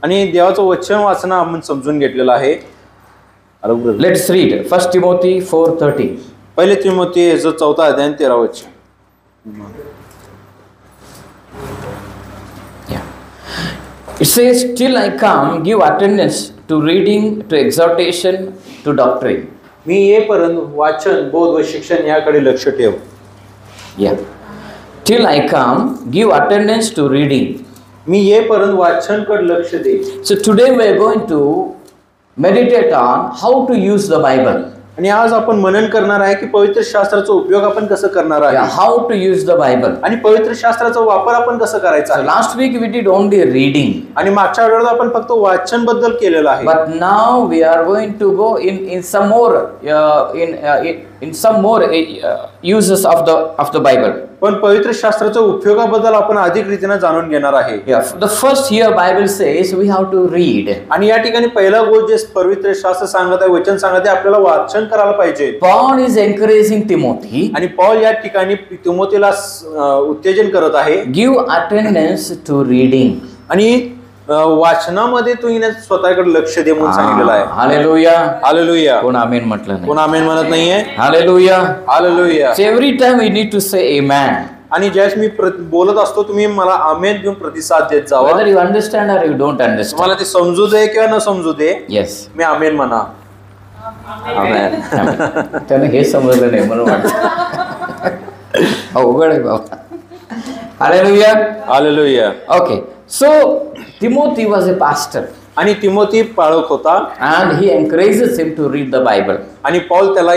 आणि देवाचं वचन वाचणं आपण समजून घेतलेलं आहे. Let's read 1 Timothy 4:30. पहिले तिमोथी 4 अध्याय 13 वचन. It says, "Till I come, give attendance to reading, to exhortation, to doctrine." मी येईपर्यंत वाचन, बोध व शिक्षण याकडे लक्ष ठेव. Yeah. Till I come, give attendance to reading. मी येईपर्यंत वाचनकडे लक्ष दे. So today we are going to meditate on how to use the Bible. आणि आज आपण मनन करणार आहे की पवित्र शास्त्राचा उपयोग आपण कसं करणार आहे. Yeah, how to use the Bible. आणि पवित्र शास्त्राचा वापर आपण कसं करायचा So आहे. last week we did only reading. आणि मागच्या आठवड्यात आपण फक्त वाचन बद्दल केलेलं आहे. But now we are going to go in some more in some more uses of the Bible. पण पवित्र शास्त्राच्या उपयोगाबद्दल आपण अधिक रीतीने जाणून घेणार आहे. Yeah, the first here Bible says we have to read. आणि या ठिकाणी पहिला गोष्ट जे पवित्र शास्त्र सांगत आहे, वचन सांगत आहे, आपल्याला वाचन करायला पाहिजे. Paul is encouraging Timothy. आणि पौल या ठिकाणी तिमोथीला उत्तेजन करत आहे. Give attendance to reading. आणि वाचनामध्ये तू स्वतःकडे लक्ष दे म्हणून सांगितलेलं आहे. Hallelujah. हालेलुया. कोण आमेन म्हटलं नाही. कोण आमेन म्हणत नाहीये. Hallelujah. Hallelujah. So every time we need to say amen. आणि ज्यावेळेस मी बोलत असतो तुम्ही मला आमेन देऊन प्रतिसाद देत जावा. Whether you understand or you don't understand. मला ते समजू दे किंवा न समजू दे. Yes. मी आमेन म्हणा. Amen. त्याने हे समजलं नाही म्हणून वाटतं. अवघड आहे बाबा. Hallelujah. Hallelujah. Okay. So Timothy was a pastor. आणि तिमोथी पाळक होता. And he encourages him to read the Bible. आणि पौल त्याला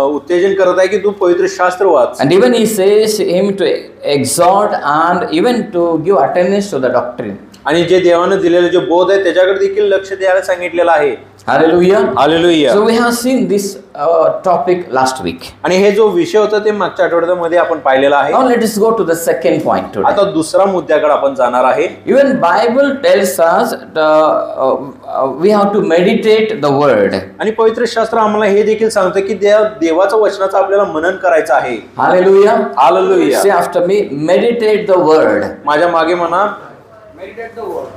उत्तेजन करत आहे की तू पवित्र शास्त्र वाच. And even he says him to exhort and even to give attendance to the doctrine. आणि जे देवानं दिलेले जे बोध आहे त्याच्याकडे देखील लक्ष द्यायला सांगितलेलं आहे. Hallelujah. Hallelujah. So we have seen this topic last week. आणि हे जो विषय होता ते मागच्या आठवड्यामध्ये आपण पाहिलेला आहे. Now let us go to the second point today. आता दुसरा मुद्द्याकडे आपण जाणार आहे. Even Bible tells us we have to meditate the word. आणि पवित्र शास्त्र आम्हाला हे देखील सांगतं की देवाच्या वचनाचं आपल्याला मनन करायचं आहे. Hallelujah. Hallelujah. Say after me, meditate the word. माझ्या मागे म्हणा. Meditate the word.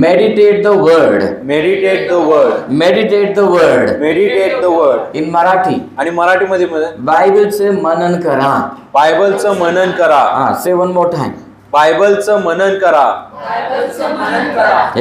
Meditate the word. Meditate the word. Meditate the word. Meditate the word. In Marathi. आणि मराठीमध्ये बायबलचे मनन करा. बायबलचं मनन करा. Say one more time. बायबलचं मनन करा.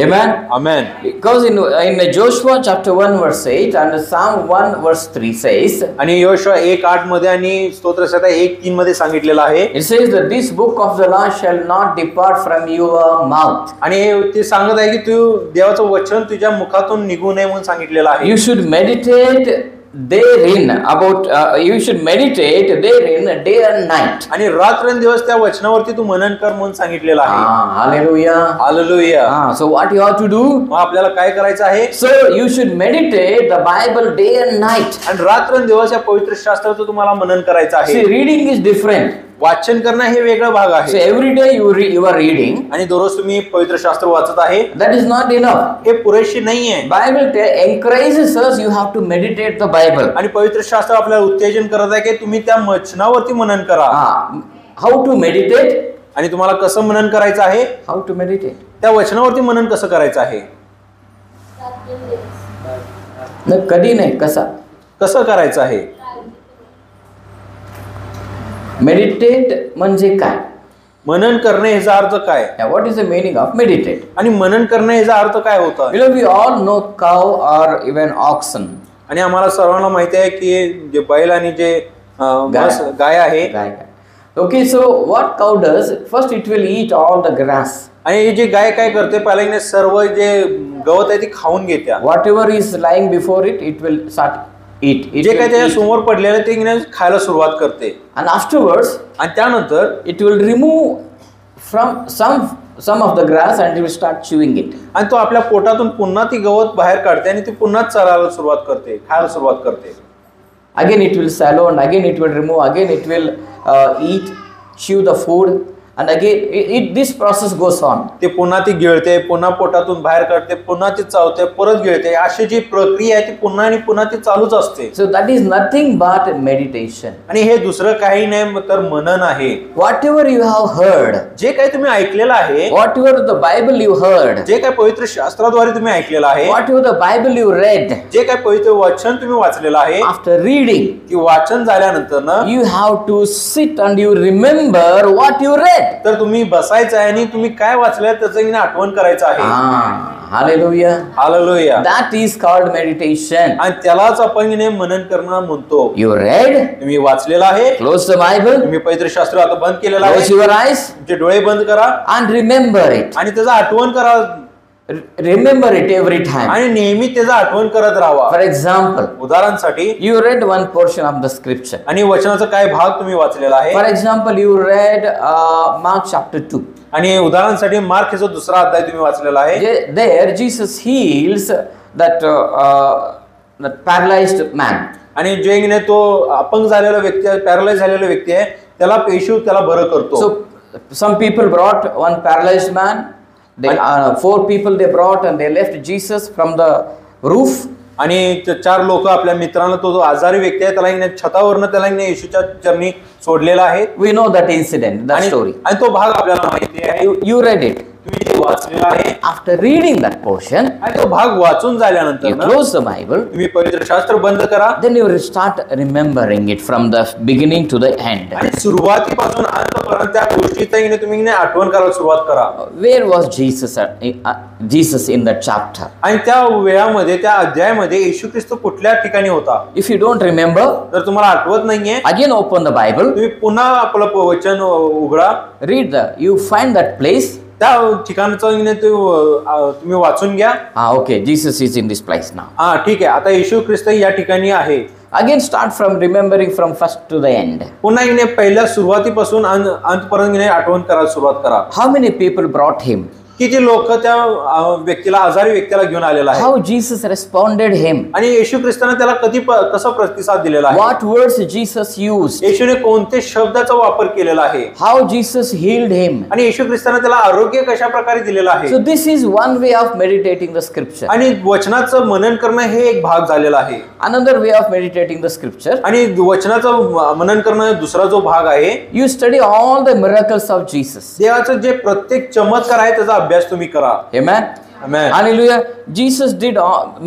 Amen. Amen. Because in Joshua chapter 1 verse 8 and Psalm 1 verse 3 says. आणि Yoshua 1:8 मध्ये आणि स्तोत्रसंहिता 1:3 मध्ये सांगितलेलं आहे. It says that this book of the law shall not depart from your mouth. आणि ते सांगत आहे की तू देवाचं वचन तुझ्या मुखातून निघू नये म्हणून सांगितलेलं आहे. You should meditate therein you should meditate therein day and night. आणि रात्रंदिवस त्या वचनावरती तू मनन कर म्हणून सांगितलेलं आहे. Hallelujah. Hallelujah. So what you have to do? मग आपल्याला काय करायचं आहे. So you should meditate the Bible day and night. आणि रात्रंदिवस या पवित्र शास्त्राचं तुम्हाला मनन करायचं आहे. See, reading is different. वाचन करणं हे वेगळा भाग So आहे. every day you are reading. आणि दररोज तुम्ही पवित्र शास्त्र वाचत आहे. That is not enough. हे पुरेशी नाहीये. Bible encourages us you have to meditate the Bible. आणि पवित्र शास्त्र आपल्याला उत्तेजन करत आहे की तुम्ही त्या वचनावरती मनन करा. How to meditate? आणि तुम्हाला कसं मनन करायचं आहे. How to meditate? त्या वचनावरती मनन कसं करायचं आहे. कधी नाही, कसा कसं करायचं आहे. मेडिटेट म्हणजे काय. मनन करणे याचा अर्थ काय. What is the meaning of meditate. आणि मनन करणे याचा अर्थ काय होता. वी ऑल नो काव और इवन ऑक्सन. आणि आम्हाला सर्वांना माहिती आहे की जे बैल आणि जे गाय आहे. ओके, सो व्हॉट काव does first it will eat all the grass. आणि जे गाय काय करते पहिल्यांदा सर्व जे गवत आहे ते खाऊन घेते. What ever is lying before it will start eat. जे काही त्याच्या समोर पडलेलं ते खायला सुरुवात करते. And afterwards, आणि त्यानंतर it will remove from some of the grass and it will start chewing it. आणि तो आपल्या पोटातून पुन्हा ती गवत बाहेर काढते आणि ती पुन्हा चरायला सुरुवात करते, खायला सुरुवात करते. Again it will swallow and again it will remove, again it will eat, chew the food and again this process goes on. ते पुन्हा ती गिळते, पुन्हा पोटातून बाहेर काढते, पुन्हा ती चावते, परत गिळते. अशी जी प्रक्रिया आहे ती पुन्हा आणि पुन्हा ती चालूच असते. So that is nothing but meditation. आणि हे दुसरं काही नाही तर मनन आहे. Whatever you have heard, जे काही तुम्ही ऐकलेलं आहे, whatever the Bible you heard, जे काही पवित्र शास्त्राद्वारे तुम्ही ऐकलेलं आहे, whatever the Bible you read, जे काही पवित्र वचन तुम्ही वाचलेलं आहे, after reading, की वाचन झाल्यानंतर ना you have to sit and you remember what you read. तर तुम्ही बसायचं आहे आणि तुम्ही काय वाचलंय त्याचं आठवण करायचं आहे. Hallelujah. Hallelujah. That is called meditation. आणि त्यालाच आपण मनन करणं म्हणतो. You read, तुम्ही वाचलेलं आहे, close the Bible, तुम्ही पवित्र शास्त्र आता बंद केलेलं आहे, close your eyes तुमचे डोळे बंद करा and remember it. आणि त्याचा आठवण करा Remember it every time. आणि नेहमी त्याचा आठवण करत राहावा. For example, उदाहरणासाठी you read one portion of the scripture. आणि वचनाचा काय भाग तुम्ही वाचलेला आहे. For example, you read Mark chapter 2. आणि उदाहरणासाठी मार्क याचा दुसरा अध्याय तुम्ही वाचलेला आहे. There Jesus heals that paralyzed man. आणि जे तो अपंग झालेला व्यक्ती आहे, पॅरालाइज झालेला व्यक्ती आहे, त्याला येशू त्याला बरं करतो. So some people brought one paralyzed man. They 4 people they brought and they left Jesus from the roof. आणि 4 लोक आपल्या मित्रांना तो जो आजारी व्यक्ती आहे त्याला छतावरनं त्याला येशूच्या चरणी सोडलेला आहे. We know that incident, that story. आणि तो भाग आपल्याला माहिती आहे. You read it. तुम्ही ते वाचलेला आहे. After reading that portion, आणि तो भाग वाचून झाल्यानंतर you close the Bible. तुम्ही पवित्र शास्त्र बंद करा. Then you will start remembering it from the beginning to the end. आणि सुरुवातीपासून अंतपर्यंत त्या गोष्टीचा तुम्ही आठवण करायला सुरुवात करा. Where was Jesus in that chapter? आणि त्या वेळामध्ये त्या अध्यायामध्ये येशू ख्रिस्त कुठल्या ठिकाणी होता. If you don't remember, जर तुम्हाला आठवत नाहीये, again open the Bible. तुम्ही पुन्हा आपलं वचन उघडा. Read you find that place. त्या ठिकाणचं तुम्ही वाचून घ्या. Okay, Jesus is in this place now. हा ठीक आहे, आता येशू ख्रिस्त या ठिकाणी आहे. Again start from remembering from first to the end. पुन्हा पहिल्या सुरुवातीपासून अंतपर्यंत आठवण करायला सुरुवात करा. How many people brought him? किती लोक त्या व्यक्तीला आजारी व्यक्तीला घेऊन आलेला आहे. How Jesus responded him? आणि येशू ख्रिस्ताने त्याला कसा प्रतिसाद दिलेला आहे. What words Jesus used? येशूने कोणते शब्दाचा वापर केलेला आहे. How Jesus healed him? आणि येशू ख्रिस्ताने त्याला आरोग्य कशा प्रकारे दिलेला आहे. So this is one way of meditating the scripture. आणि वचनाचं मनन करणं हे एक भाग झालेला आहे. Another way of meditating the scripture. आणि वचनाचं मनन करणं दुसरा जो भाग आहे. You study all the miracles of Jesus. देवाचं जे प्रत्येक चमत्कार आहे त्याचा अभ्यास तुम्ही करा. Amen. Amen. Hallelujah. Jesus did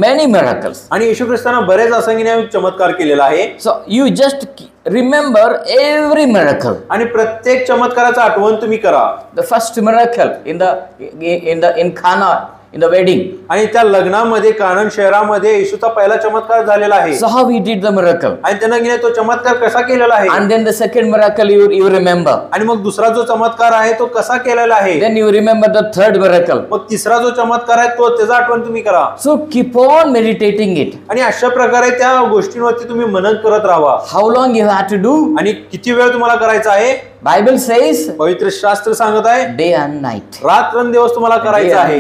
many miracles. आणि येशू ख्रिस्ताने बरेच असंख्य चमत्कार केलेला आहे. So you just remember every miracle. आणि प्रत्येक चमत्काराचं आठवण तुम्ही करा. The first miracle in Cana in the wedding. आणि त्या लग्नामध्ये कानन शहरामध्ये येशूचा पहिला चमत्कार झालेला आहे. So how he did the miracle? आणि त्याने तो चमत्कार कसा केलेला आहे. And then the second miracle you remember. आणि मग दुसरा जो चमत्कार आहे तो कसा केलेला आहे. Then you remember the third miracle. मग तिसरा जो चमत्कार आहे तो त्याचा आठवण तुम्ही करा. So keep on meditating it. आणि अशा प्रकारे त्या गोष्टींवरती तुम्ही मनन करत राहा. How long you have to do? आणि किती वेळ तुम्हाला करायचा आहे. Bible says पवित्र शास्त्र सांगत आहे day and night. रात्रंदिवस तुम्हाला करायचं आहे.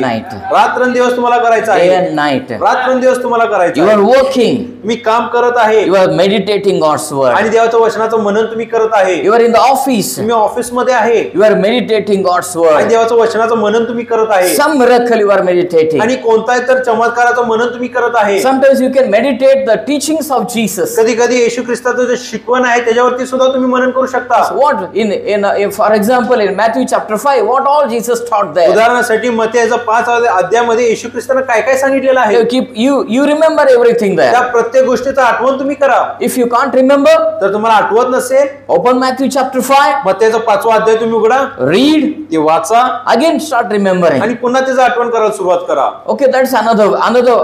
रात्रंदिवस तुम्हाला करायचं आहे. Day and night. रात्रंदिवस तुम्हाला करायचं You आहे. are working. तुम्ही काम करत आहे. You are meditating God's word. आणि देवाच्या वचनाचं मनन तुम्ही करत आहे. You are in the office. तुम्ही ऑफिस मध्ये आहे. You are meditating God's आणि word. देवाच्या वचनाचं मनन तुम्ही करत आहे. Some miracle you are meditating. आणि कोणताही तर चमत्काराचं मनन तुम्ही करत आहे. Sometimes you can meditate the teachings of Jesus. कधी कधी येशू ख्रिस्ताचं जे शिकवण आहे त्याच्यावरती सुद्धा तुम्ही मनन करू शकता. What in for example in Matthew chapter 5 what all Jesus taught there. उदाहरणासाठी मत्तेच्या 5 अध्यायामध्ये येशू ख्रिस्ताने काय काय सांगितलेलं आहे. You remember everything there. त्या प्रत्येक गोष्टीचं आठवण तुम्ही करा. If you can't remember, तर तुम्हाला आठवत नसेल, open Matthew chapter 5. मत्तेचा 5वा अध्याय तुम्ही उघडा, read, ते वाचा, again start remembering. आणि पुन्हा त्याचं आठवण करायला सुरुवात करा. Okay, that's another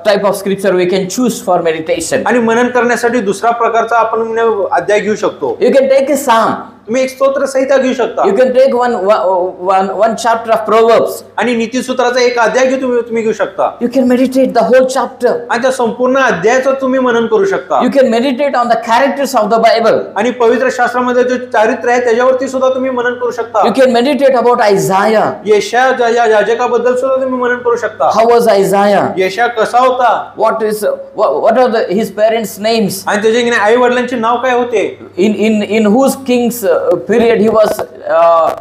type of scripture we can choose for meditation. आणि मनन करण्यासाठी दुसरा प्रकारचा आपण अध्याय घेऊ शकतो. You can take a psalm. तुम्ही एक स्तोत्र संहिता घेऊ शकता. You can take one chapter of Proverbs. आणि नीतिसूत्राचा एक अध्याय तुम्ही घेऊ शकता. You can meditate the whole chapter. आणि त्या संपूर्ण अध्यायाचं तुम्ही मनन करू शकता. You can meditate on the characters of the Bible. आणि पवित्र शास्त्रामध्ये जे चारित्र्य आहे त्याच्यावरती सुद्धा तुम्ही मनन करू शकता. You can meditate about Isaiah. यशाया या याजकाबद्दल सुद्धा तुम्ही मनन करू शकता. How was Isaiah? यशा कसा होता. What are his parents' names? आणि त्याचे आई वडिलांचे नाव काय होते. In whose king's period he was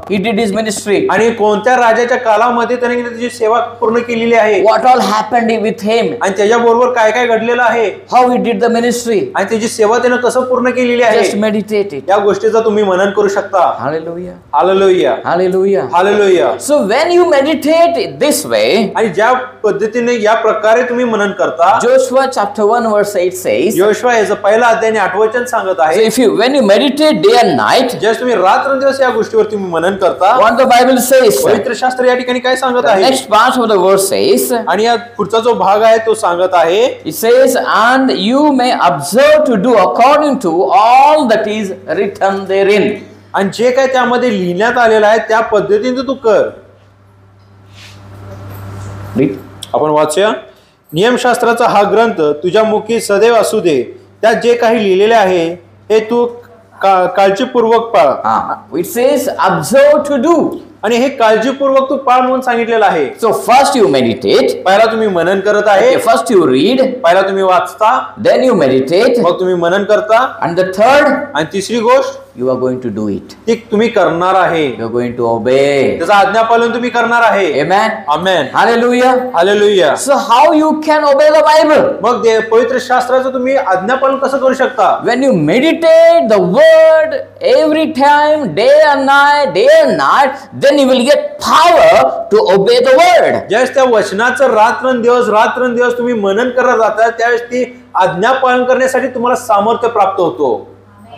he did his ministry, आणि कोणत्या राजाच्या कालामध्ये त्याने त्याची सेवा पूर्ण केलेली आहे what all happened with him, आणि त्याच्याबरोबर काय काय घडलेलं आहे how he did the ministry. आणि त्याची सेवा त्यानं कसं पूर्ण केलेली Just आहे meditate it. या गोष्टीचं तुम्ही मनन करू शकता. Hallelujah. Hallelujah, Hallelujah. Hallelujah. So when you meditate this way, आणि ज्या पद्धतीने या प्रकारे तुम्ही मनन करता, Joshua chapter 1 verse 8 says, Yoshua याचं पहिला अध्याय 8 वचन सांगत so आहे, when you meditate day and night, ज्यावेळेस तुम्ही रात्रंदिवस या गोष्टीवर तुम्ही मनन करता, what the Bible says, पवित्र शास्त्र या ठिकाणी काय सांगत the आहे next part of the verse says, आणि या पुढचा जो भाग आहे तो सांगत आहे, it says, and you may observe to do according to all that is written therein. आणि जे काय त्यामध्ये लिहिण्यात आलेलं आहे त्या पद्धतीने तू कर. Read. आपण वाचूया. नियमशास्त्राचा हा ग्रंथ तुझ्या मुखी सदैव असू दे, त्यात जे काही लिहिलेले आहे हे तू काळजीपूर्वक पाळ. It says observe to do. आणि हे काळजीपूर्वक तू पाळ म्हणून सांगितलेलं आहे. So first you meditate, पहिला तुम्ही मनन करत आहे, first you read, पहिला तुम्ही वाचता, then you meditate, मग तुम्ही मनन करता, and the third, आणि तिसरी गोष्ट you are going to do it. ती तुम्ही करणार आहे, You are going to obey. त्याचा आज्ञापालन तुम्ही करणार आहे. Amen. Amen. Hallelujah. Hallelujah. So how you can obey the Bible? मग पवित्र शास्त्राचं तुम्ही आज्ञापालन कसं करू शकता? When you meditate the word every time, day and night, then you will get power to obey the word. ज्यावेळेस त्या वचनाचं रात्रंदिवस तुम्ही मनन करत जाता, त्यावेळेस ती आज्ञापालन करण्यासाठी तुम्हाला सामर्थ्य प्राप्त होतो.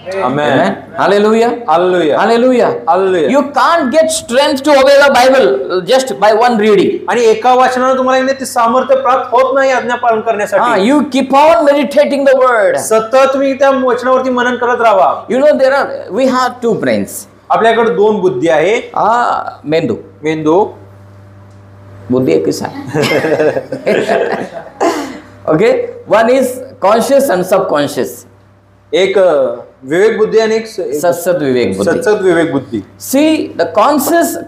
आमेन. Amen. Hallelujah. Hallelujah. Hallelujah. Hallelujah. You can't get strength to obey the Bible just by one reading. आणि एका वाचनाने तुम्हाला ती सामर्थ्य प्राप्त होत नाही आज्ञापालन करण्यासाठी. You keep on meditating the word. सतत तुम्ही त्या वचनावरती मनन करत राहा. You know we have two brains. आपल्याकडे दोन बुद्धी आहे. मेंदू. मेंदू. बुद्धी एकच आहे. Okay. One is conscious and subconscious. एक विवेक बुद्धी आणि एक सत्सद विवेक बुद्धी. सत्सद विवेक बुद्धी. See, the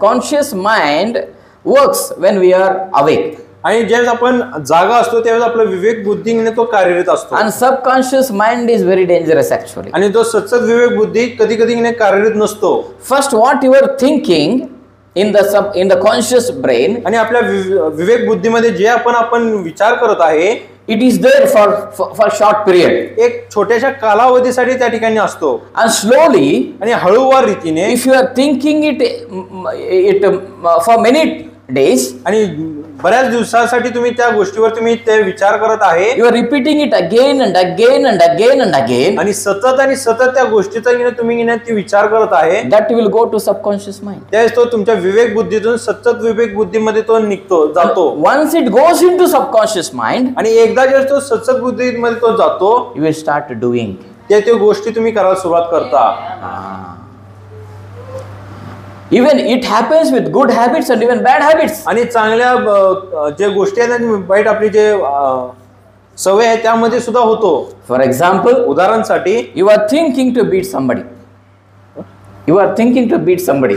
conscious mind works when we are awake. आणि ज्यावेळेस आपण जागा असतो त्यावेळेस आपला विवेक बुद्धीने तो कार्यरत असतो. And subconscious mind is very dangerous actually. आणि तो सत्सद विवेक बुद्धी कधी कधी कार्यरत नसतो. First, what you are thinking in the conscious brain, आणि आपल्या विवेक बुद्धीमध्ये जे आपण विचार करत आहे, it is there for short period. एक छोट्याशा कालावधीसाठी त्या ठिकाणी असतो. And slowly, आणि हळूवार रीतीने, if you are thinking it for many days, आणि बऱ्याच दिवसासाठी तुम्ही त्या गोष्टीवर तुम्ही ते विचार करत आहे, you are repeating it again and again and again and again, आणि सतत त्या गोष्टीचा तुम्ही ती विचार करत आहे, that will go to subconscious mind. त्यावेळेस तो तुमच्या विवेक बुद्धीतून सतत विवेक बुद्धीमध्ये तो जातो. Once it goes into subconscious mind, आणि एकदा जेव्हा तो सतत बुद्धीमध्ये तो जातो, you will start doing. त्या गोष्टी तुम्ही करायला सुरुवात करता. Even it happens with good habits and even bad habits. आणि चांगल्या जे गोष्टी आहेत आणि वाईट आपली जे सवय आहे त्यामध्ये सुद्धा होतो. For example, उदाहरणासाठी, you are thinking to beat somebody. You are thinking to beat somebody.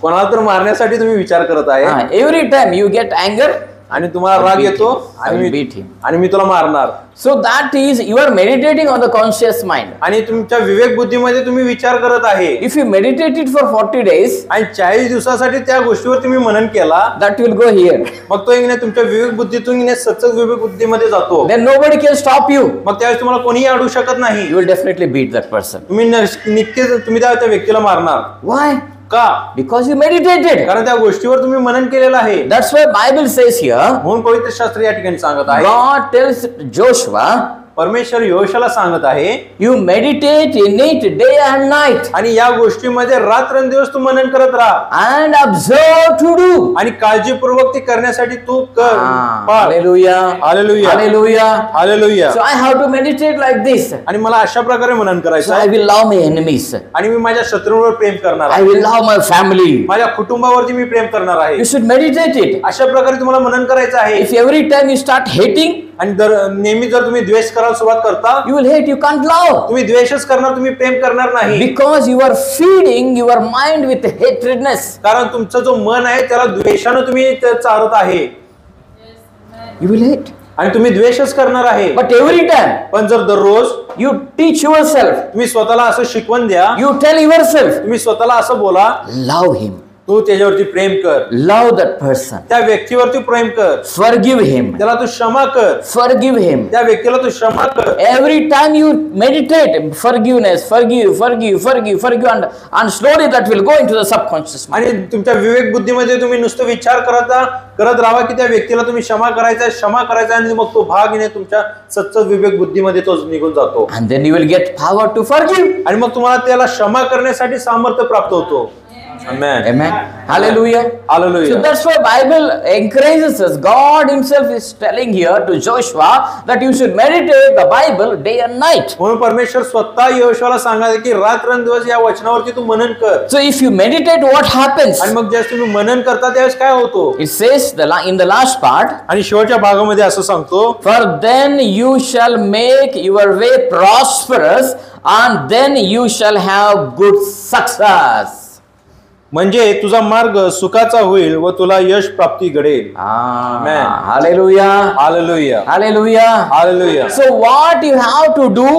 कोणाला तर मारण्यासाठी तुम्ही विचार करत आहे, Every time you get anger, आणि तुम्हाला राग येतो, I will beat him. आणि मी तुला मारणार. So that is you are meditating on the conscious mind. आणि तुमच्या विवेक बुद्धीमध्ये तुम्ही विचार करत आहे. If you meditate it for 40 days, आणि 40 दिवसासाठी त्या गोष्टीवर तुम्ही मनन केला, that will go here. मग तो तुमच्या विवेक बुद्धीतून सतत विवेक बुद्धीमध्ये जातो. Then nobody can stop you. मग त्यावेळेस तुम्हाला कोणीही अडवू शकत नाही. You will definitely beat that person. तुम्ही नक्कीच तुम्ही त्या व्यक्तीला मारणार. Why? का? Because you meditated. कारण त्या गोष्टीवर तुम्ही मनन केलेलं आहे. That's why Bible says here, म्हणून पवित्र शास्त्र या ठिकाणी सांगत आहे, God tells Joshua, परमेश्वर योशाला सांगत आहे, you meditate in it day and night आणि या गोष्टीमध्ये रात्रंदिवस तू मनन करत राहा, and observe to do. आणि काळजीपूर्वक ते करण्यासाठी तू कर. Hallelujah. Hallelujah. Hallelujah. Hallelujah. So I have to meditate like this. आणि मला अशा प्रकारे मनन करायचं So I आहे, will love my enemies. आणि मी माझ्या शत्रूंवर प्रेम करणार I आहे, will love my family. माझ्या कुटुंबावरती मी प्रेम करणार आहे. You should meditate it. अशा प्रकारे तुम्हाला मनन करायचं आहे. If every time you start hating, आणि नेहमी जर तुम्ही द्वेष करायला सुरुवात करता, you will hate, you can't love. तुम्ही द्वेषच करणार, तुम्ही प्रेम करणार नाही. Because you are feeding your mind with hatredness. कारण तुमचा जो मन आहे त्याला द्वेषानं तुम्ही चालत आहे. You will hate. आणि तुम्ही द्वेषच करणार आहे. But every time पण जर दररोज you teach yourself, तुम्ही स्वतःला असं शिकवण द्या, you tell yourself, तुम्ही स्वतःला असं बोला, love him, तू त्याच्यावरती प्रेम कर, love that person, त्या व्यक्तीवरती प्रेम कर, forgive him, त्याला तू क्षमा कर, forgive him. त्या व्यक्तीला तू क्षमा कर. Every time you meditate forgiveness, forgive, and slowly that will go into the subconscious mind. आणि तुमच्या विवेक बुद्धीमध्ये तुम्ही नुसतं विचार करत राहा की त्या व्यक्तीला तुम्ही क्षमा करायचा आणि मग तो भाग येणे तुमच्या सच्च विवेक बुद्धीमध्ये तो निघून जातो. And then you will get power to forgive. आणि मग तुम्हाला त्याला क्षमा करण्यासाठी सामर्थ्य प्राप्त होतो. Amen. Amen. Hallelujah. Hallelujah. So that's why Bible encourages us. God himself is telling here to Joshua that you should meditate the Bible day and night. म्हणून परमेश्वर स्वतः यहोशूआला सांगायचे की रात्रंदिवस या वचनावरती तू मनन कर. So if you meditate, what happens? आणि मग ज्यावेळेस तुम्ही मनन करता त्यावेळेस काय होतो? It says in the last part, आणि शेवटच्या भागामध्ये असं सांगतो, for then you shall make your way prosperous, and then you shall have good success. म्हणजे तुझा मार्ग सुखाचा होईल व तुला यश प्राप्ती घडेल. Amen. Hallelujah. Hallelujah. Hallelujah. Hallelujah. So what you have to do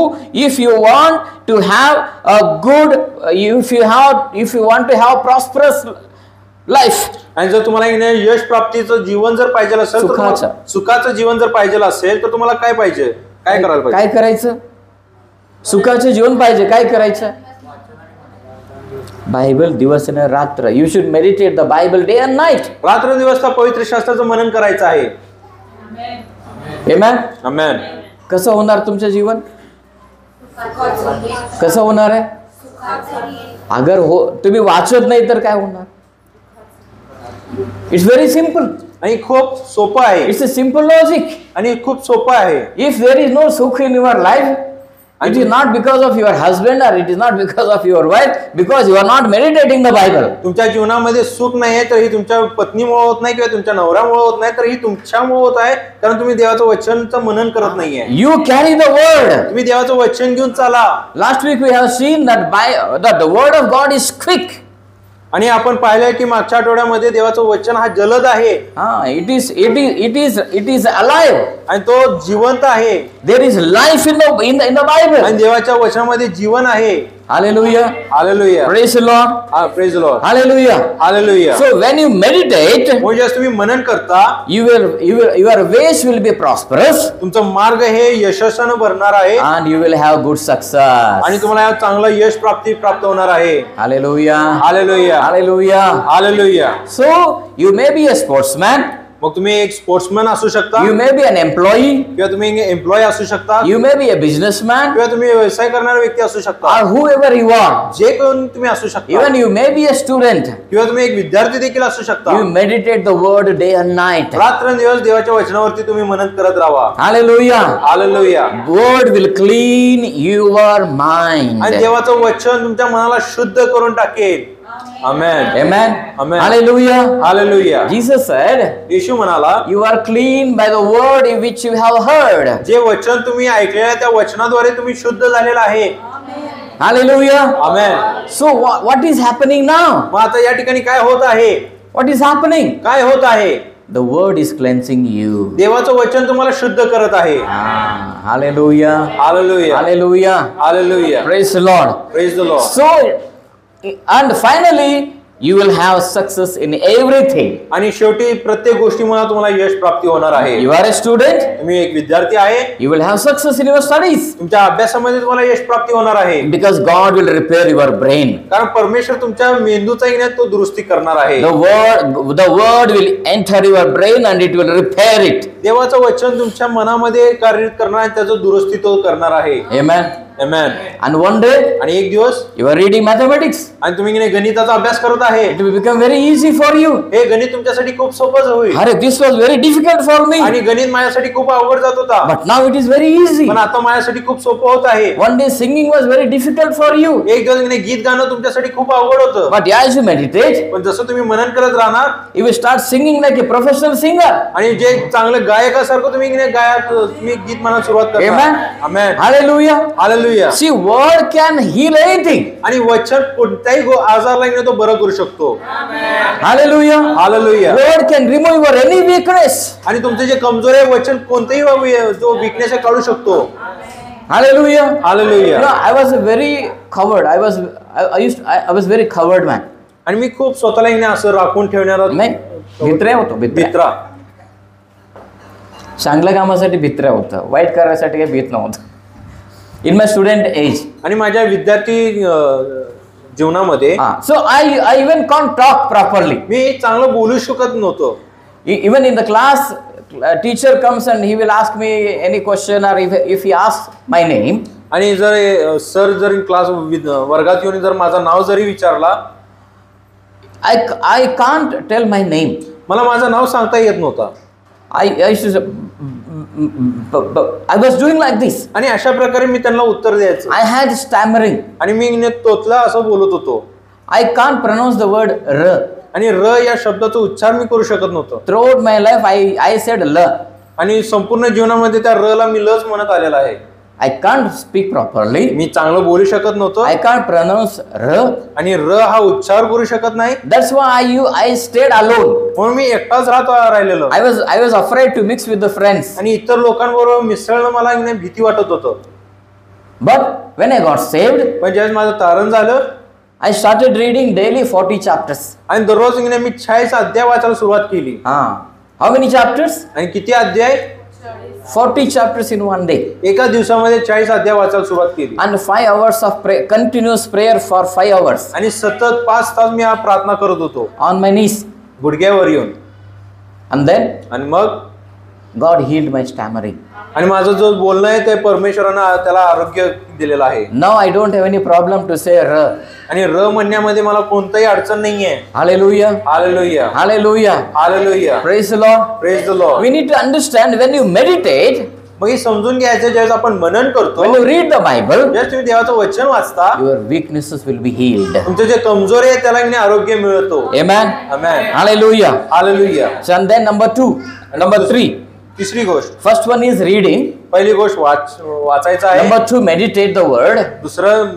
if you want to have a good, if you want to have prosperous life, आणि जर तुम्हाला यश प्राप्तीचं जीवन जर पाहिजे असेल, सुखाचं जीवन जर पाहिजे असेल तर तुम्हाला काय पाहिजे? काय करायला पाहिजे? काय करायचं? सुखाचं जीवन पाहिजे, काय करायचं? बायबल दिवस आणि रात्र. You should meditate the Bible day and night. रात्र दिवस त्या पवित्र शास्त्राचं मनन करायचं आहे. आमेन. आमेन. कसं होणार तुमचं जीवन? कसं होणार आहे? अगर तुम्ही वाचत नाही तर काय होणार? It's very simple. आणि खूप सोपं आहे. It's a simple logic. आणि खूप सोपं आहे. इफ देयर इज नो सुख in your life, it is not because of your husband or it is not because of your wife, because you are not meditating the Bible. तुमच्या जीवनामध्ये सुख नाही आहे तर ही तुमच्या पत्नीमुळे होत नाही किंवा तुमच्या नवऱ्यामुळे होत नाही, तर ही तुमच्यामुळे होत आहे कारण तुम्ही देवाचं वचनचं मनन करत नाहीये. You carry the word. तुम्ही देवाचं वचन घेऊन चाला. Last week we have seen that the word of God is quick. आणि आपण पाहिलंय की मागच्या आठवड्यामध्ये देवाचं वचन हा जलद आहे. It is alive. आणि तो जिवंत आहे. There is life in the Bible. आणि देवाच्या वचनामध्ये जीवन आहे. Hallelujah. Hallelujah. Praise the Lord. Praise the Lord. Hallelujah. Hallelujah. So when you meditate, म्हणजे तुम्ही मनन करता, your ways will be prosperous. तुमचं मार्ग हे यशस्वीने भरणार आहे. And you will have good success. आणि तुम्हाला चांगला यश प्राप्त होणार आहे. Hallelujah. Hallelujah. Hallelujah. Hallelujah. So you may be a sportsman. मग तुम्ही एक स्पोर्ट्समॅन असू शकता. You may be an employee. किंवा तुम्ही एम्प्लॉय असू शकता. You may be a businessman. किंवा तुम्ही व्यवसाय करणारा व्यक्ती असू शकता. Or whoever you are. जे कोण तुम्ही असू शकता. Even you may be a student. किंवा तुम्ही एक विद्यार्थी देखील असू शकता. You meditate the word day and night. रात्रंदिवस देवाच्या वचनावरती तुम्ही मनन करत राहा. Hallelujah. Hallelujah. Word will clean your mind. आणि देवाचं वचन तुमच्या मनाला शुद्ध करून टाकेल. Amen. Amen. Amen. Hallelujah. Hallelujah. Jesus said, येशू म्हणाला, you are clean by the word in which you have heard. जे वचन तुम्ही ऐकलेले त्या वचनाद्वारे तुम्ही शुद्ध झालेला आहे. Hallelujah. Amen. So what is happening now? मग आता या ठिकाणी काय होत आहे? What is happening? काय होत आहे? The word is cleansing you. देवाचं वचन तुम्हाला शुद्ध करत आहे. Hallelujah. Hallelujah. Hallelujah. Hallelujah. Praise the Lord. Praise the Lord. So, and finally, you will have success in everything. आणि शेवटी प्रत्येक गोष्टीमुळे तुम्हाला यश प्राप्ती होणार आहे. You are a student. तुम्ही एक विद्यार्थी आहे. You will have success in your studies. तुमच्या अभ्यासामध्ये तुम्हाला यश प्राप्ती होणार आहे. Because God will repair your brain. कारण परमेश्वर तुमच्या मेंदूचा तो दुरुस्ती करणार आहे. The word will enter your brain and it will repair it. देवाचं वचन तुमच्या मनामध्ये कार्य करणार आणि त्याचं दुरुस्ती तो करणार आहे. Amen. Amen. And one day, आणि एक दिवस you are reading mathematics. आणि तुम्ही गणिताचा अभ्यास करत आहे. It will become very easy for you. हे गणित तुमच्यासाठी खूप सोपं होईल. अरे, this was very difficult for me. आणि गणित माझ्यासाठी खूप अवघड जात होता. But now it is very easy. पण आता माझ्यासाठी खूप सोपं होत आहे. One day singing was very difficult for you. एक दिवस गीत गाणं तुमच्यासाठी खूप अवघड होतं. But as you meditate, पण जसं तुम्ही मनन करत राहणार, you will start singing like a professional singer. आणि जे चांगलं गायकासारखं तुम्ही तुम्ही गीत म्हणायला सुरुवात करा. Amen. Amen. Hallelujah. Hallelujah. See, word can heal anything. आणि वचन कोणत्याही आजारला तो बरं करू शकतो. Hallelujah. Hallelujah. Word can remove your any weakness. आणि तुमचे जे कमजोर आहे वचन कोणतेही जो विकनेस आहे काढू शकतो. Hallelujah. Hallelujah. I was very covered. I was very covered man. आणि मी खूप स्वतःला असं राखून ठेवणारा नाही, भित्र्या होतो, मित्रा. चांगल्या कामासाठी भित्र्या होतं, वाईट करायसाठी काही भीत नव्हतं. In my student age. आणि माझ्या विद्यार्थी जीवनामध्ये so I even can't talk properly. मी चांगलं बोलू शकत नव्हतो. Even in the class teacher comes and he will ask me any question or if he ask my name. आणि जर सर जर क्लास वर्गात येऊन जर माझं नाव जरी विचारला, I can't tell my name. मला माझं नाव सांगता येत नव्हतं. I was doing like this. आणि अशा प्रकारे मी त्यांना उत्तर द्यायचं. I had stammering. आणि मी तोतला असं बोलत होतो. I can't pronounce the word र. आणि र या शब्दाचा उच्चार मी करू शकत नव्हतो. Throughout my life I said ल. आणि संपूर्ण जीवनामध्ये त्या र ला मी लच म्हणत आलेला आहे. I can't speak properly. मी चांगलं बोलू शकत नव्हतो. I can't pronounce र. आणि र हा उच्चार करू शकत नाही. That's why I stayed alone. म्हणून मी एकटाच राहिलेलो. I was afraid to mix with the friends. आणि इतर लोकांबरोबर मिसळणं मला भीती वाटत होतं. But when I got saved, पण ज्यावेळेस माझं तारण झालं, I started reading daily 40 chapters. आणि दररोज मी 40 अध्याय वाचायला सुरुवात केली. How many chapters? आणि किती अध्याय? 40 chapters in one day. एका दिवसामध्ये 40 अध्याय वाचायला सुरुवात केली. And 5 hours of continuous prayer for 5 hours. आणि सतत 5 तास मी प्रार्थना करत होतो. On my knees. गुडघ्यावर येऊन. And then आणि मग God healed my stammering. आणि माझं जो बोलणं आहे ते परमेश्वरानं त्याला आरोग्य दिलेलं आहे. Now I don't have any problem to say र. आणि र म्हणण्यामध्ये मला कोणताही अडचण नाहीये. Hallelujah. Hallelujah. Hallelujah. Hallelujah. Praise the Lord. Praise the Lord. We need to understand when you meditate, मग हे समजून घ्यायचं ज्यावेळेस आपण मनन करतो, when you read the Bible, ज्यावेळेस तुम्ही देवाचं वचन वाचता, your weaknesses will be healed. तुमचे जे कमजोर आहे त्याला आरोग्य मिळतो. Amen. Amen. Hallelujah. Hallelujah. So and then number 3. तिसरी गोष्ट. First one is reading. पहिली गोष्ट वाचायचं आहे. Number 2, meditate the word. दुसरं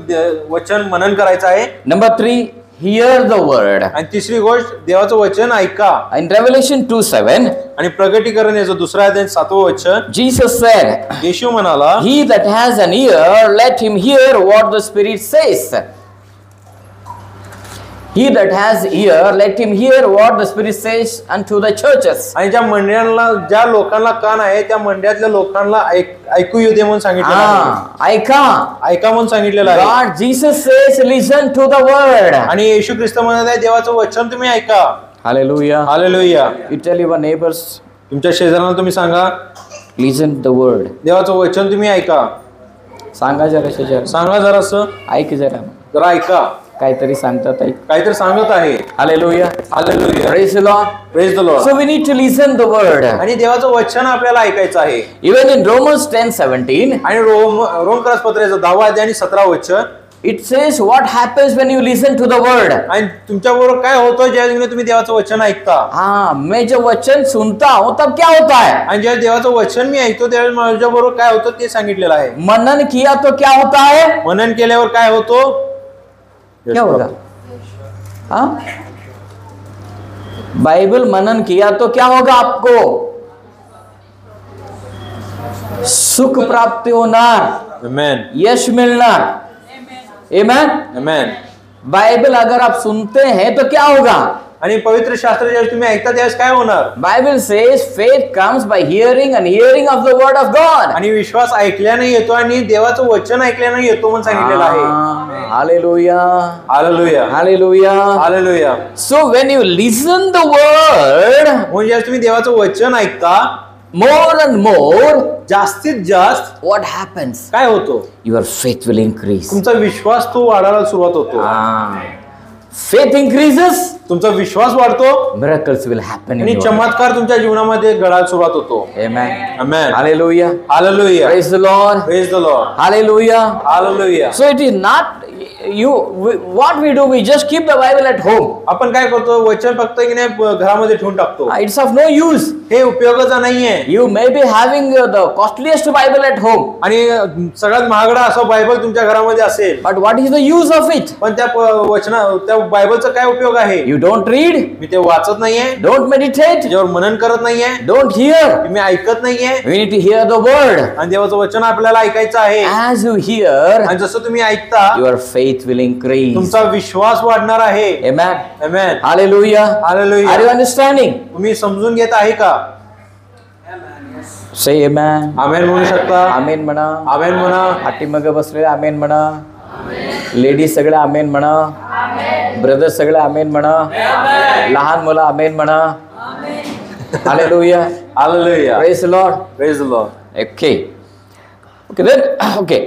वचन मनन करायचं आहे. Number 3, hear the word. आणि तिसरी गोष्ट देवाचं वचन ऐका. In Revelation 2:7, आणि प्रकटीकरण याचं दुसरा अध्याय 7वं वचन, Jesus said, येशू म्हणाला, he that has an ear, let him hear what the Spirit says. He that has ear, let him hear what the Spirit says unto the churches. आणि ज्या लोकांना कान आहे त्या मंडळातल्या लोकांना ऐकू येऊ दे म्हणून सांगितलेलं आहे. ऐका म्हणून सांगितलेलं आहे. God, Jesus says, listen to the word. आणि येशू ख्रिस्त म्हणत आहे देवाचं वचन तुम्ही ऐका. Hallelujah. Hallelujah. You tell your neighbors, तुमच्या शेजाऱ्यांना तुम्ही सांगा, listen to the word. देवाचं वचन तुम्ही ऐका. सांगा जरा सांगा जरासं, ऐक जरा ऐका. काहीतरी सांगतात ऐक. काहीतरी सांगत आहे. Hallelujah. Hallelujah. Praise the Lord. Praise the Lord. So we need to listen the word. आणि देवाचं वचन आपल्याला ऐकायचं आहे. Even in Romans 10:17, आणि रोमकरास पत्राचं 10वं अध्याय आणि 17वं वचन, it says what happens when you listen to the word. आणि तुमच्या बरोबर काय होतं ज्यावेळेस तुम्ही देवाचं वचन ऐकता. मैं जो वचन सुनता हूं तब क्या होता है. आणि ज्या देवाचं वचन मी ऐकतो त्यावेळेस माझ्या बरोबर काय होतं ते सांगितलेलं आहे. मनन किया तो क्या होता है. मनन केल्यावर काय होतो. क्या होगा. बाइबल मनन किया तो क्या होगा. आपको सुख प्राप्ति होणार. Amen. यश मिलणार. Amen. Amen. बाइबल अगर आप सुनते हैं तो क्या होगा. आणि पवित्र शास्त्र ज्यावेळेस तुम्ही ऐकता त्यावेळेस काय होणार. Bible says faith comes by hearing and hearing of the word of God. आणि विश्वास ऐकल्याने येतो आणि देवाचं वचन ऐकल्याने येतो म्हणून सांगितलेलं आहे. Hallelujah. Hallelujah. Hallelujah. Hallelujah. So when you listen the word, म्हणजे तुम्ही देवाचं वचन ऐकता, more and more, जास्तीत जास्त what happens. काय होतो. Your faith will increase. तुमचा विश्वास तो वाढायला सुरुवात होतो. Faith increases, तुमचा विश्वास वाढतो, miracles will happen. आणि चमत्कार तुमच्या जीवनामध्ये घडायला सुरुवात होतो. Amen. Amen. Hallelujah. Hallelujah. Praise the Lord. Praise the Lord. Hallelujah. Hallelujah. So it is not, what we do, we just keep the Bible at home. आपण काय करतो, वचन फक्त की नाही घरामध्ये ठेवून टाकतो. It's of no use. हे उपयोगाचं नाहीये. You may be having the costliest Bible at home, आणि सगळ्यात महागडा असं बायबल तुमच्या घरामध्ये असेल, but what is the use of it? पण त्या बायबलचा काय उपयोग आहे? You don't read, मी ते वाचत नाहीये, don't meditate, त्याच्यावर मनन करत नाहीये, don't hear. मी ऐकत नाहीये. We need to hear the word. आणि देवाचं वचन आपल्याला ऐकायचं आहे. As you hear, आणि जसं तुम्ही ऐकता, your faith will increase. तुमचा विश्वास वाढणार आहे. Amen. Amen. Hallelujah. Hallelujah. Are you understanding? तुम्ही समजून घेत आहे का? Say amen. आमेन म्हणू शकता. आमेन म्हणा. आमेन म्हणा. पाठीमाग बसलेले आमेन म्हणा. लेडीज सगळे आमेन म्हणा. ब्रदर्स सगळे आमेन म्हणा. लहान मुलं आमेन म्हणा. Hallelujah. Hallelujah. Praise the Lord. Praise the Lord. Okay. Okay.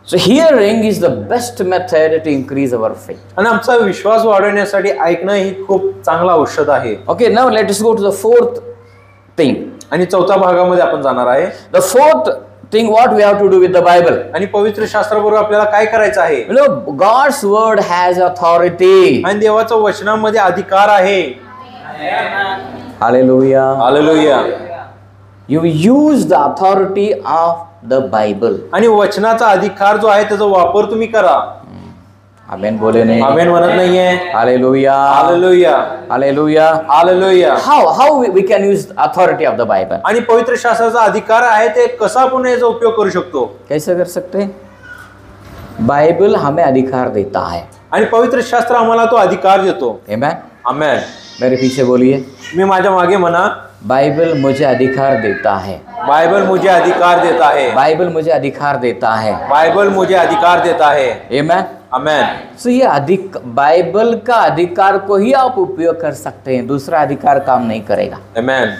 So hearing is the best method to increase our faith. आणि आमचा विश्वास वाढवण्यासाठी ऐकणं ही खूप चांगलं औषध आहे. Okay, now let us go to the fourth thing. आणि चौथ्या भागामध्ये आपण जाणार आहे. The fourth thing what we have to do with the Bible. आणि पवित्र शास्त्राबरोबर आपल्याला काय करायचं आहे? You know, God's word has authority. आणि देवाच्या वचनामध्ये अधिकार आहे. Hallelujah. Hallelujah. You use the authority of the Bible. आणि वचनाचा अधिकार जो आहे त्याचा वापर तुम्ही करा. आमेन बोले नाही. आमेन म्हणत नाहीये. Hallelujah. Hallelujah. Hallelujah. Hallelujah. How we can use authority of the Bible? आणि पवित्र शास्त्राचा अधिकार आहे ते कसा आपण याचा उपयोग करू शकतो? कैसे कर सकते हैं? बाइबल हमें अधिकार देता है. आणि पवित्र शास्त्र आम्हाला तो अधिकार देतो. Amen. आमेन. मेरे पीछे बोलिए. मी माझ्या मागे म्हणा. बाइबल मुझे अधिकार देता है. बाइबल मुझे अधिकार देता है. बाइबल मुझे अधिकार देता है. बाइबल मुझे अधिकार देता है. Amen. आमेन. तो ये बाइबल का अधिकार को ही आप उपयोग कर सकते हैं, दूसरा अधिकार काम नहीं करेगा. आमेन.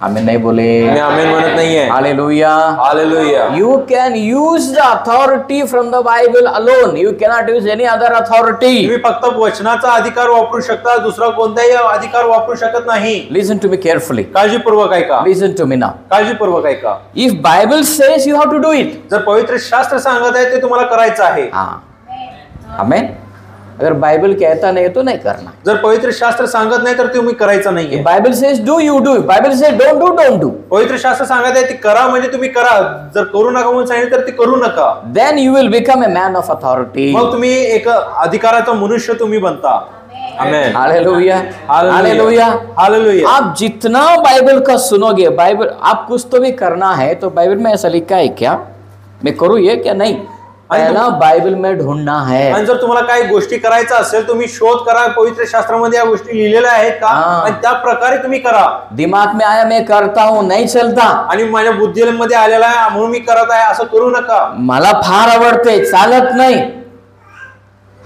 आमेन नहीं बोले. मी आमेन म्हणत नाहीये. Hallelujah. Hallelujah. You can use the authority from the Bible alone. You cannot use any other authority. तुम्ही फक्त वचनाचा अधिकार वापरू शकता, दुसरा कोणताही अधिकार वापरू शकत नाही. Listen to me carefully. काळजीपूर्वक ऐका. Listen to me now. काळजीपूर्वक ऐका. If Bible says you have to do it. जर पवित्र शास्त्र सांगत आहे ते तुम्हाला करायचं आहे. हाँ. आमेन. अगर बाइबल कहता नहीं तो नहीं करना. जर पवित्र शास्त्र सांगत नाही तर तुम्ही करायचं नाहीये. Bible says do you do. Bible says don't do. पवित्र शास्त्र सांगत आहे ते करा म्हणजे तुम्ही करा. जर करू नका म्हणून सांगितलं तर ते करू नका. Then you will become a man of authority. मग तुम्ही एक अधिकाराचा मनुष्य तुम्ही बनता. आमेन. हालेलुया. हालेलुया. हालेलुया. आप जितना बाइबल का सुनोगे, बाइबल आप कुछ तो भी करना है, तो बाइबल में ऐसा लिखा है क्या, मैं करूँ ये क्या नहीं, पहला बाइबल में ढूंढना है. आणि जर तुम्हाला काही गोष्टी करायचं असेल तुम्ही शोध करा, पवित्र शास्त्रामध्ये या गोष्टी लिहिलेल्या आहेत का आणि त्या प्रकारे तुम्ही करा. दिमाग में आया मैं करता हूँ नहीं चलता, आणि माझ्या बुद्धीमध्ये आलेला आहे म्हणून मी करत आहे असं करू नका. मला फार आवडते चालत नाही.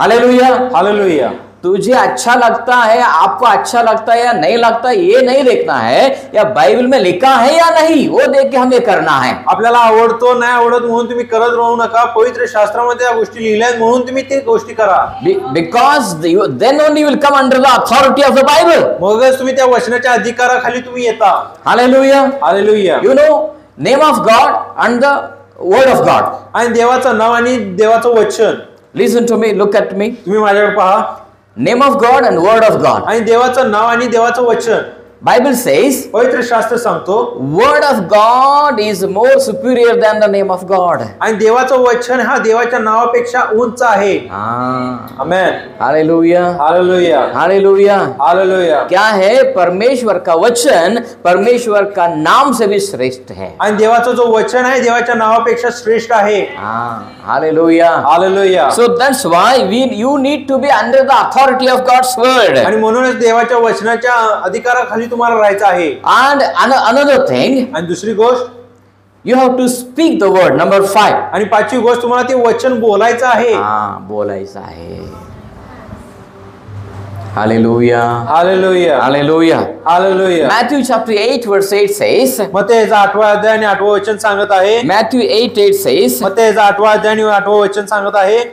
हालेलुया. हालेलुया. तुझे अच्छा लगता है, आपको अच्छा लगता है या नहीं लगता, ये नहीं देखना है, या बाइबल में लिखा है या नहीं वो देख के हमें करना है. आपल्याला आवडतो नाही आवडत म्हणून तुम्ही करत राहू नका. पवित्र शास्त्रामध्ये या गोष्टी लिहिल्या आहेत म्हणून तुम्ही ते गोष्टी करा. Because then only you will come under the authority of the Bible. मगच तुम्ही त्या वचनाच्या अधिकाराखाली तुम्ही येता. Hallelujah. Hallelujah. You know, name of God and the word of God. आणि देवाचं नाव आणि देवाचं वचन. Listen to me, look at me. तुम्ही माझ्याकडे पहा. Name of God and word of God. आणि देवाचं नाव आणि देवाचं वचन. Bible says पवित्र शास्त्र सांगतो word of God is more superior than the name of God. आणि देवाचं वचन हा देवाच्या नावापेक्षा उंच आहे. आमेन. हालेलुया. हालेलुया. हालेलुया. हालेलुया. क्या है, परमेश्वर का वचन परमेश्वर का नाम से भी श्रेष्ठ है. आणि देवाचं जो वचन आहे देवाच्या नावापेक्षा श्रेष्ठ आहे. Hallelujah. Hallelujah. So that's why you need to be under the authority of God's word. आणि म्हणूनच देवाच्या वचनाच्या अधिकाराखाली तुम्हाला राहायचं आहे. And another thing, आणि दुसरी गोष्ट, you have to speak the word. Number 5. आणि पाचवी गोष्ट, तुम्हाला ते वचन बोलायचं आहे. बोलायचं आहे. Hallelujah. Hallelujah. Hallelujah. Hallelujah. Matthew chapter 8 verse 8 says. मत्तेचा 8वा अध्याय आणि 8वा वचन सांगत आहे. Matthew 8:8 says. मत्तेचा 8वा अध्याय आणि 8वा वचन सांगत आहे.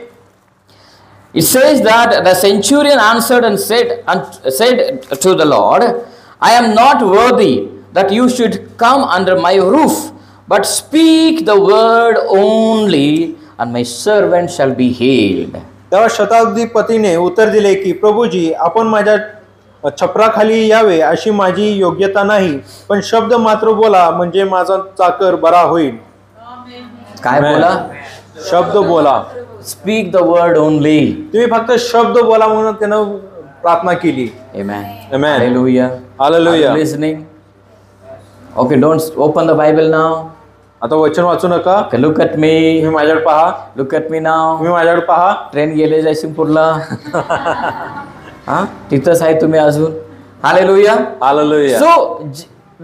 It says that the centurion answered and said to the Lord, I am not worthy that you should come under my roof, but speak the word only, and my servant shall be healed. तेव्हा शताधिपतीने उत्तर दिले की प्रभूजी, आपण माझ्या छपराखाली यावे अशी माझी योग्यता नाही, पण शब्द मात्र बोला म्हणजे माझा चाकर बरा होईल. काय बोला? शब्द बोला. Speak the word only. तुम्ही फक्त शब्द बोला म्हणून त्यानं प्रार्थना केली. Amen. Amen. Hallelujah. Hallelujah. Are you listening? Okay, don't open the Bible now. आता वचन वाचू नका. Okay, look at me. तुम्ही माझ्याकडे पहा. Look at me now. तुम्ही माझ्याकडे पहा. ट्रेन गेले जयसिंगपूरला. हा, तिथंच आहे तुम्ही अजून. Hallelujah. Hallelujah. So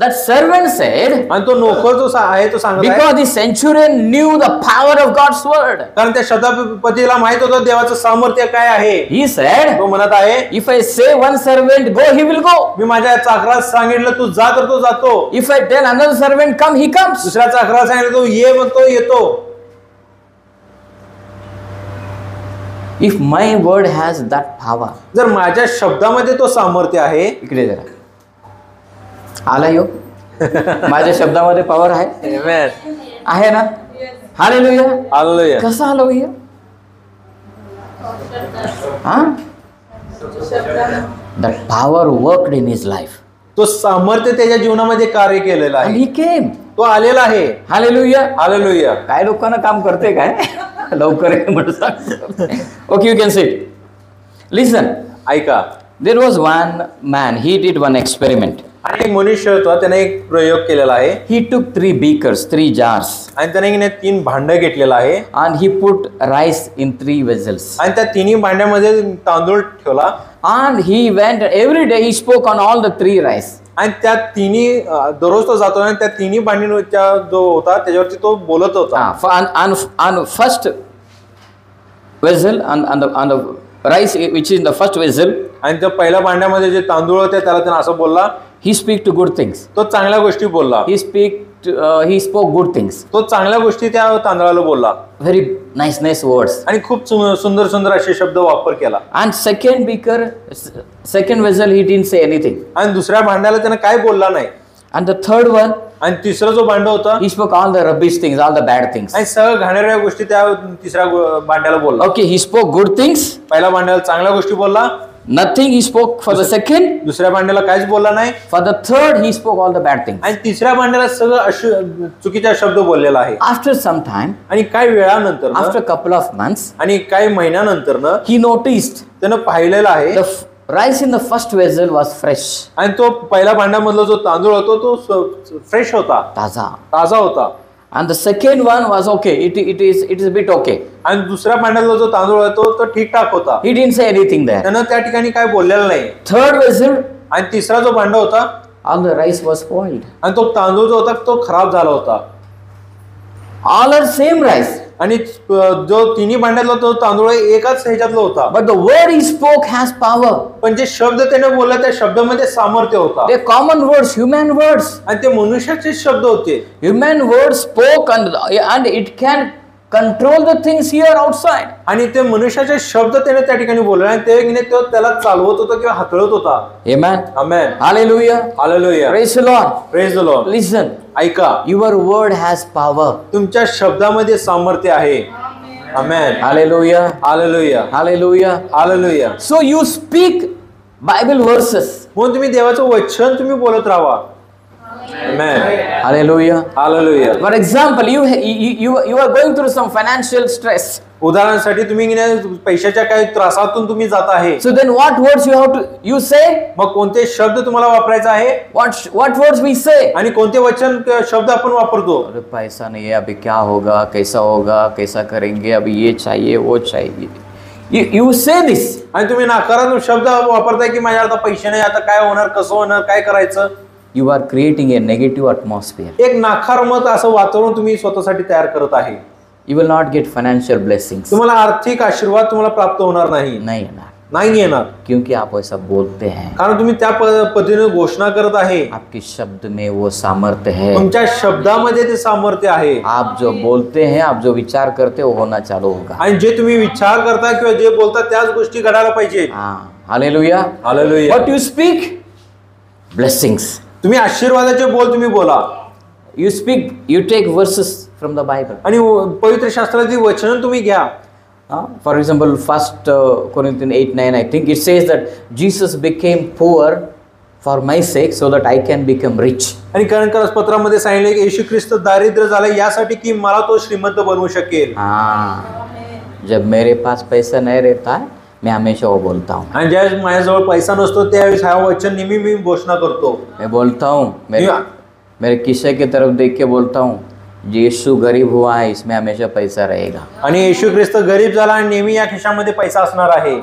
that servant said, आणि तो नोकर जो आहे तो सांगत आहे, because the centurion knew the power of God's word. कारण त्या शताधिपतीला माहित होतं देवाचं सामर्थ्य काय आहे. He said, तो म्हणत आहे, if I say one servant go, he will go. मी माझ्या चाकराला सांगितलं तू जा तर तो जातो. If I tell another servant come, he comes. दुसऱ्या चाकराला सांगितलं तो ये मग तो येतो. If my word has that power, जर माझ्या शब्दामध्ये तो सामर्थ्य आहे, इकडे जरा आला यो. माझ्या शब्दामध्ये पॉवर आहे. आहे ना? हालेलुया. हालेलुया. कसं आलो हे? हा? That power worked in his life. तो सामर्थ्य त्याच्या जीवनामध्ये कार्य केलेलं And आहे. he came. तो आलेला आहे. हालेलुया. हालेलुया. काय लोकांना काम करते काय? लवकर ये म्हणून सांग. Okay, you can sit. Listen. ऐका. There was one man. He did one experiment. आणि एक मनुष्य होता, त्याने एक प्रयोग केलेला आहे. He took 3 beakers, 3 jars, आणि त्याने 3 भांड घेतलेला आहे. and he put rice in 3 vessels. आणि त्या तिन्ही भांड्यामध्ये तांदूळ ठेवला. And he went every day. He spoke on all the 3 rice. आणि त्या तिन्ही दररोज तो जातो आणि त्या तिन्ही भांडीच्या जो होता त्याच्यावरती तो बोलत होता. On first vessel, on the rice which is in the first vessel, आणि त्या पहिल्या भांड्यामध्ये जे तांदूळ होते त्याला त्याने असं बोलला. he speak to good things. तो चांगल्या गोष्टी बोलला. He spoke good things. तो चांगल्या गोष्टी त्या तांदळाला बोलला. Very nice words. आणि खूप सुंदर असे शब्द वापर केला. And second vessel he didn't say anything. आणि दुसऱ्या भांड्याला त्याने काय बोलला नाही. And the third one, आणि तिसरा जो भांड होता, he spoke all the rubbish things, all the bad things. आणि सगळं घाणेरड्या गोष्टी त्या तिसऱ्या भांड्याला बोलला. Okay, he spoke good things. पहिल्या भांड्याला चांगल्या गोष्टी बोलला. Nothing he spoke for the second. दुसऱ्या भांड्याला काहीच बोलला नाही. For the third, he spoke all the bad things. आणि तिसऱ्या भांड्याला सगळं चुकीचा शब्द बोललेला आहे. After some time, आणि काही वेळानंतर, after a couple of months, आणि काही महिन्यानंतर he noticed त्यानं पाहिलेलं आहे the rice in the first vessel was fresh. आणि तो पहिल्या भांड्यामधला जो तांदूळ होता तो फ्रेश होता, ताजा होता. And the second one was okay. It is a bit okay. आणि दुसऱ्या भांड्यातला जो तांदूळ होता तो ठीकठाक होता. He didn't say anything there. त्यानं त्या ठिकाणी काय बोललेलं नाही. Third vessel, आणि तिसरा जो भांडा होता, all the rice was spoiled. आणि तो तांदूळ जो होता तो खराब झाला होता. All are same rice. आणि जो तिन्ही भांड्यातला तो तांदूळ एकाच ह्याच्यातला होता. But the word he spoke has power. पण जे शब्द त्याने बोलला त्या शब्दामध्ये सामर्थ्य होता. They common words, human words. आणि ते मनुष्याचे शब्द होते. Human words spoke and it can control the things here outside. आणि ते मनुष्याचे शब्द त्याने त्या ठिकाणी बोलले आणि ते त्याला चालवत होता किंवा हाताळत होता. Amen. Amen. Hallelujah. Hallelujah. Praise the Lord. Praise the Lord. Listen. ऐका. Your word has power. तुमच्या शब्दामध्ये सामर्थ्य आहे. आमेन. Hallelujah. Hallelujah. Hallelujah. Hallelujah. So you speak Bible verses. म्हणून तुम्ही देवाचं वचन तुम्ही बोलत राहा. आमेन. Hallelujah. Hallelujah. For example, you are going through some financial stress. उदाहरणासाठी तुम्ही पैशाच्या काही त्रासातून तुम्ही जात आहे. So then what words you say? मग कोणते शब्द तुम्हाला वापरायचा आहे? What words we say? आणि कोणते वचन शब्द आपण वापरतो? अरे पैसा नहीं है, अभी क्या होगा, कैसा करेंगे, अभी ये चाहिए वो चाहिए. You say this. आणि तुम्ही नकारात्मक शब्द वापरताय की माझ्या आता पैसे नाही, आता काय होणार, कसं होणार, काय करायचं. You are creating a negative atmosphere. एक नाकारमत असं वातावरण तुम्ही स्वतःसाठी तयार करत आहे. You will not get financial blessings. तुम्हाला आर्थिक आशीर्वाद तुम्हाला प्राप्त होणार नाही. नाही येणार. क्योंकि आप ऐसा बोलते हैं. कारण तुम्ही त्या पद्धतीने घोषणा करत आहे. आपके शब्द में वो सामर्थ्य है. तुमच्या शब्दामध्ये ते सामर्थ्य आहे. आप जो बोलते हैं, आप जो विचार करते हो, होना चालू होगा. आणि जे तुम्ही विचार करता किंवा जे बोलता त्याच गोष्टी घडायला पाहिजे. Hallelujah. Hallelujah. What you speak? Blessings. तुम्ही आशीर्वादाचे बोल तुम्ही बोला. You take verses from the Bible. आणि पवित्र शास्त्रातील वचन तुम्ही घ्या. For example, 1 Corinthians 8:9, I think it says that Jesus became poor for my sake so that I can become rich. आणि कारण पत्रामध्ये सांगितले की येशू ख्रिस्त दारिद्र्य झाला यासाठी की मला तो श्रीमंत बनवू शकेल. जब मेरे पास पैसा नहीं रहता है मैं हमेशा वो बोलता हूँ. आणि ज्यावेळेस माझ्याजवळ पैसा नसतो त्यावेळेस हा वचन नेहमी मी घोषणा करतो. मैं बोलता हूँ, मेरे किस्से की तरफ देख के बोलता हूँ, यीशु गरीब हुआ है इसमें हमेशा पैसा रहेगा. आणि येशू ख्रिस्त गरीब झाला आणि नेहमी या खिशामध्ये पैसा असणार आहे.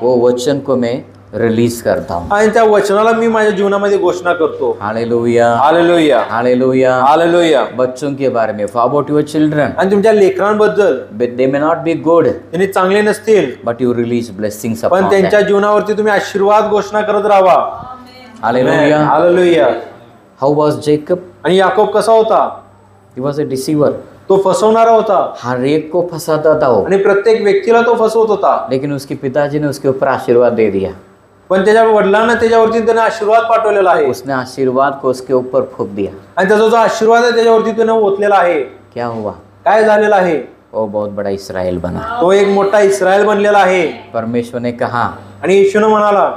वो वचन को मैं रिलीज करता हूँ आणि त्या वचनाला मी माझ्या जीवनामध्ये घोषणा करतो. Hallelujah, hallelujah, hallelujah, hallelujah. बच्चों के बारे में, फॉर अबाउट युअर चिल्ड्रन, आणि तुमच्या लेकरांबद्दल, दे मे नॉट बी गुड, त्यांनी चांगले नसतील, बट यू रिलीज ब्लेसिंग्स पण त्यांच्या जीवनावरती तुम्ही आशीर्वाद घोषणा करत राहा. Hallelujah, hallelujah. हाउ वाज जेकब? आणि याकोब कसा होता? He was a deceiver. तो फसवणारा होता. हर एक को फंसाता था वो, आणि प्रत्येक व्यक्तीला तो फसवत होता. लेकिन उसके पिताजी ने उसके ऊपर आशीर्वाद दे दिया. पण त्याच्या वडिलांना त्याच्यावरती त्याने आशीर्वाद पाठवलेला आहे. उसने आशीर्वाद को उसके ऊपर फूंक दिया. आणि त्याचा जो आशीर्वाद आहे त्याच्यावरती त्याने ओतलेला आहे. क्या हुआ? काय झालेला आहे? वो बहुत बड़ा इस्राएल बना. तो एक मोठा इस्रायल बनलेला आहे. परमेश्वर ने कहा, आणि येशूने म्हणाला,